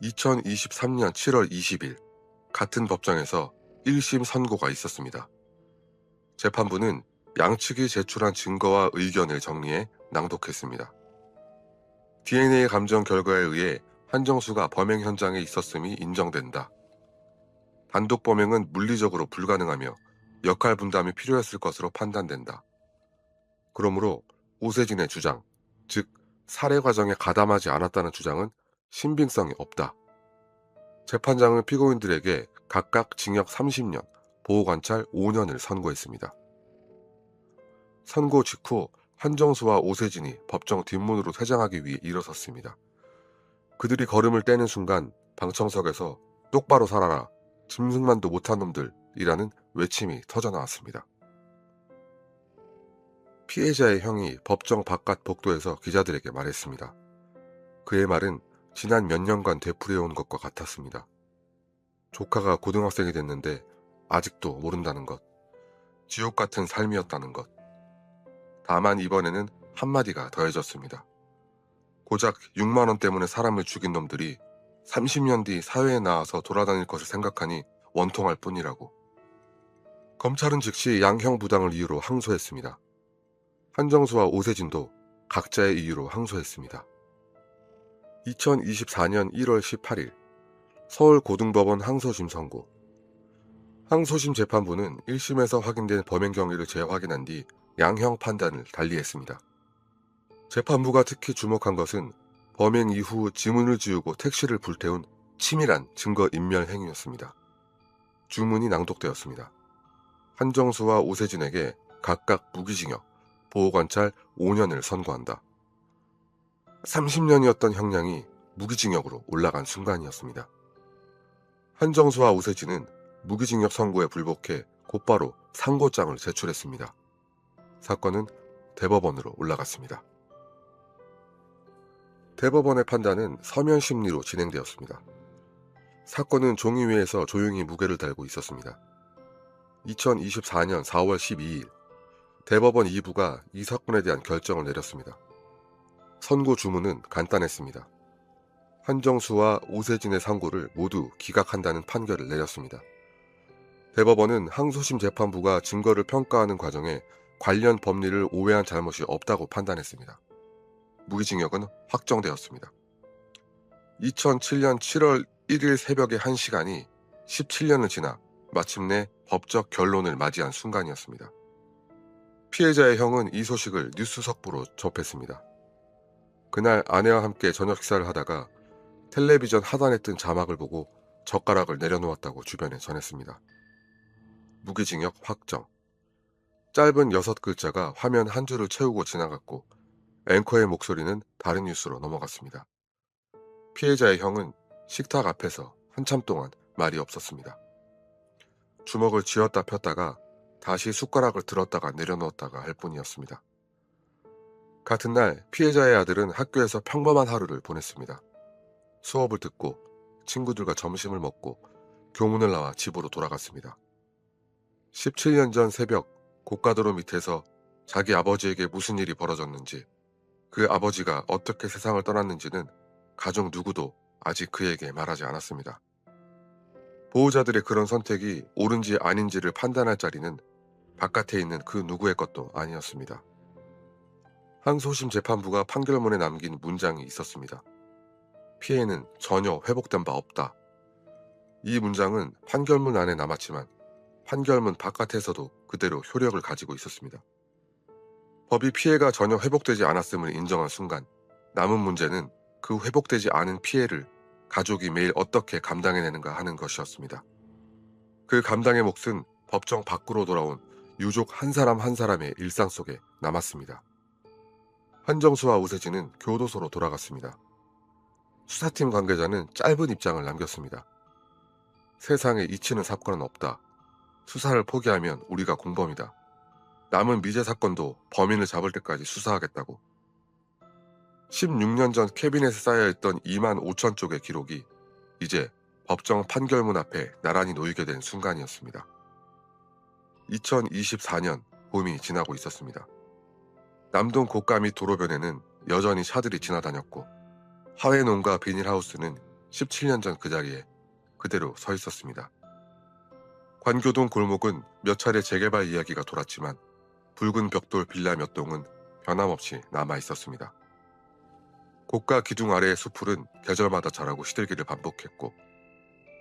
2023년 7월 20일 같은 법정에서 1심 선고가 있었습니다. 재판부는 양측이 제출한 증거와 의견을 정리해 낭독했습니다. DNA 감정 결과에 의해 한정수가 범행 현장에 있었음이 인정된다. 단독 범행은 물리적으로 불가능하며 역할 분담이 필요했을 것으로 판단된다. 그러므로 오세진의 주장, 즉 살해 과정에 가담하지 않았다는 주장은 신빙성이 없다. 재판장은 피고인들에게 각각 징역 30년, 보호관찰 5년을 선고했습니다. 선고 직후 한정수와 오세진이 법정 뒷문으로 퇴장하기 위해 일어섰습니다. 그들이 걸음을 떼는 순간 방청석에서 똑바로 살아라, 짐승만도 못한 놈들이라는 외침이 터져나왔습니다. 피해자의 형이 법정 바깥 복도에서 기자들에게 말했습니다. 그의 말은 지난 몇 년간 되풀이해온 것과 같았습니다. 조카가 고등학생이 됐는데 아직도 모른다는 것, 지옥 같은 삶이었다는 것. 다만 이번에는 한마디가 더해졌습니다. 고작 6만 원 때문에 사람을 죽인 놈들이 30년 뒤 사회에 나와서 돌아다닐 것을 생각하니 원통할 뿐이라고. 검찰은 즉시 양형 부당을 이유로 항소했습니다. 한정수와 오세진도 각자의 이유로 항소했습니다. 2024년 1월 18일 서울고등법원 항소심 선고. 항소심 재판부는 1심에서 확인된 범행 경위를 재확인한 뒤 양형 판단을 달리했습니다. 재판부가 특히 주목한 것은 범행 이후 지문을 지우고 택시를 불태운 치밀한 증거인멸 행위였습니다. 주문이 낭독되었습니다. 한정수와 오세진에게 각각 무기징역, 보호관찰 5년을 선고한다. 30년이었던 형량이 무기징역으로 올라간 순간이었습니다. 한정수와 오세진은 무기징역 선고에 불복해 곧바로 상고장을 제출했습니다. 사건은 대법원으로 올라갔습니다. 대법원의 판단은 서면 심리로 진행되었습니다. 사건은 종이 위에서 조용히 무게를 달고 있었습니다. 2024년 4월 12일 대법원 2부가 이 사건에 대한 결정을 내렸습니다. 선고 주문은 간단했습니다. 한정수와 오세진의 상고를 모두 기각한다는 판결을 내렸습니다. 대법원은 항소심 재판부가 증거를 평가하는 과정에 관련 법리를 오해한 잘못이 없다고 판단했습니다. 무기징역은 확정되었습니다. 2007년 7월 1일 새벽의 1시간이 17년을 지나 마침내 법적 결론을 맞이한 순간이었습니다. 피해자의 형은 이 소식을 뉴스 속보로 접했습니다. 그날 아내와 함께 저녁 식사를 하다가 텔레비전 하단에 뜬 자막을 보고 젓가락을 내려놓았다고 주변에 전했습니다. 무기징역 확정. 짧은 6글자가 화면 한 줄을 채우고 지나갔고 앵커의 목소리는 다른 뉴스로 넘어갔습니다. 피해자의 형은 식탁 앞에서 한참 동안 말이 없었습니다. 주먹을 쥐었다 폈다가 다시 숟가락을 들었다가 내려놓았다가 할 뿐이었습니다. 같은 날 피해자의 아들은 학교에서 평범한 하루를 보냈습니다. 수업을 듣고 친구들과 점심을 먹고 교문을 나와 집으로 돌아갔습니다. 17년 전 새벽 고가도로 밑에서 자기 아버지에게 무슨 일이 벌어졌는지, 그 아버지가 어떻게 세상을 떠났는지는 가족 누구도 아직 그에게 말하지 않았습니다. 보호자들의 그런 선택이 옳은지 아닌지를 판단할 자리는 바깥에 있는 그 누구의 것도 아니었습니다. 항소심 재판부가 판결문에 남긴 문장이 있었습니다. 피해는 전혀 회복된 바 없다. 이 문장은 판결문 안에 남았지만 판결문 바깥에서도 그대로 효력을 가지고 있었습니다. 법이 피해가 전혀 회복되지 않았음을 인정한 순간 남은 문제는 그 회복되지 않은 피해를 가족이 매일 어떻게 감당해내는가 하는 것이었습니다. 그 감당의 몫은 법정 밖으로 돌아온 유족 한 사람 한 사람의 일상 속에 남았습니다. 한정수와 우세진은 교도소로 돌아갔습니다. 수사팀 관계자는 짧은 입장을 남겼습니다. 세상에 잊히는 사건은 없다. 수사를 포기하면 우리가 공범이다. 남은 미제 사건도 범인을 잡을 때까지 수사하겠다고. 16년 전 캐비넷에 쌓여있던 2만 5천 쪽의 기록이 이제 법정 판결문 앞에 나란히 놓이게 된 순간이었습니다. 2024년 봄이 지나고 있었습니다. 남동 고가 및 도로변에는 여전히 차들이 지나다녔고 하회농가 비닐하우스는 17년 전 그 자리에 그대로 서 있었습니다. 관교동 골목은 몇 차례 재개발 이야기가 돌았지만 붉은 벽돌 빌라 몇 동은 변함없이 남아 있었습니다. 고가 기둥 아래의 수풀은 계절마다 자라고 시들기를 반복했고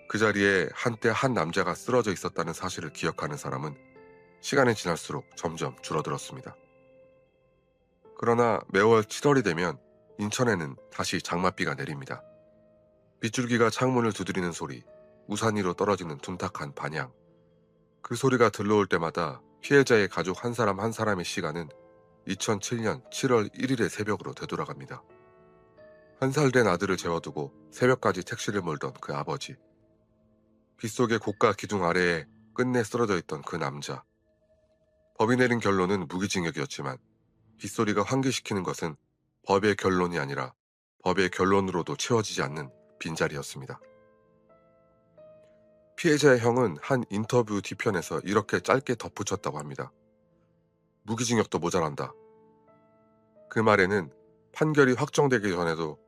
그 자리에 한때 한 남자가 쓰러져 있었다는 사실을 기억하는 사람은 시간이 지날수록 점점 줄어들었습니다. 그러나 매월 7월이 되면 인천에는 다시 장맛비가 내립니다. 빗줄기가 창문을 두드리는 소리, 우산 위로 떨어지는 둔탁한 반향. 그 소리가 들러올 때마다 피해자의 가족 한 사람 한 사람의 시간은 2007년 7월 1일의 새벽으로 되돌아갑니다. 1살 된 아들을 재워두고 새벽까지 택시를 몰던 그 아버지. 빗속의 고가 기둥 아래에 끝내 쓰러져 있던 그 남자. 법이 내린 결론은 무기징역이었지만 빗소리가 환기시키는 것은 법의 결론이 아니라 법의 결론으로도 채워지지 않는 빈자리였습니다. 피해자의 형은 한 인터뷰 뒤편에서 이렇게 짧게 덧붙였다고 합니다. 무기징역도 모자란다. 그 말에는 판결이 확정되기 전에도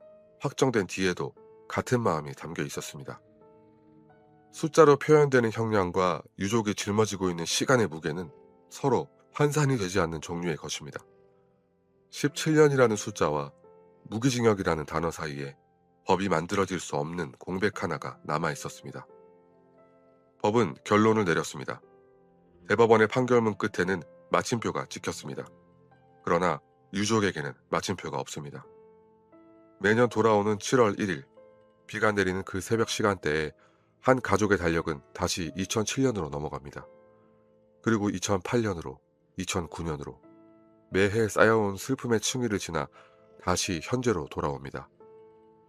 확정된 뒤에도 같은 마음이 담겨 있었습니다. 숫자로 표현되는 형량과 유족이 짊어지고 있는 시간의 무게는 서로 환산이 되지 않는 종류의 것입니다. 17년이라는 숫자와 무기징역이라는 단어 사이에 법이 만들어질 수 없는 공백 하나가 남아 있었습니다. 법은 결론을 내렸습니다. 대법원의 판결문 끝에는 마침표가 찍혔습니다. 그러나 유족에게는 마침표가 없습니다. 매년 돌아오는 7월 1일, 비가 내리는 그 새벽 시간대에 한 가족의 달력은 다시 2007년으로 넘어갑니다. 그리고 2008년으로, 2009년으로 매해 쌓여온 슬픔의 층위를 지나 다시 현재로 돌아옵니다.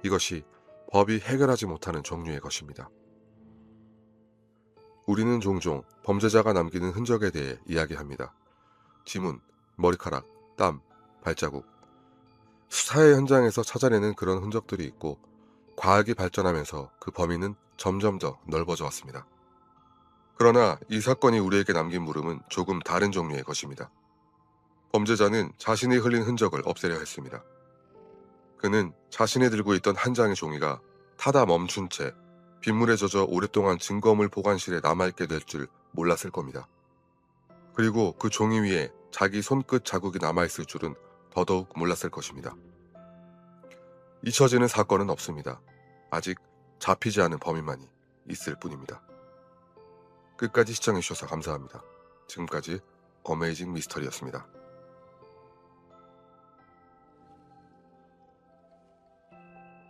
이것이 법이 해결하지 못하는 종류의 것입니다. 우리는 종종 범죄자가 남기는 흔적에 대해 이야기합니다. 지문, 머리카락, 땀, 발자국. 수사의 현장에서 찾아내는 그런 흔적들이 있고 과학이 발전하면서 그 범위는 점점 더 넓어져 왔습니다. 그러나 이 사건이 우리에게 남긴 물음은 조금 다른 종류의 것입니다. 범죄자는 자신이 흘린 흔적을 없애려 했습니다. 그는 자신이 들고 있던 한 장의 종이가 타다 멈춘 채 빗물에 젖어 오랫동안 증거물 보관실에 남아있게 될 줄 몰랐을 겁니다. 그리고 그 종이 위에 자기 손끝 자국이 남아있을 줄은 더더욱 몰랐을 것입니다. 잊혀지는 사건은 없습니다. 아직 잡히지 않은 범인만이 있을 뿐입니다. 끝까지 시청해주셔서 감사합니다. 지금까지 어메이징 미스터리였습니다.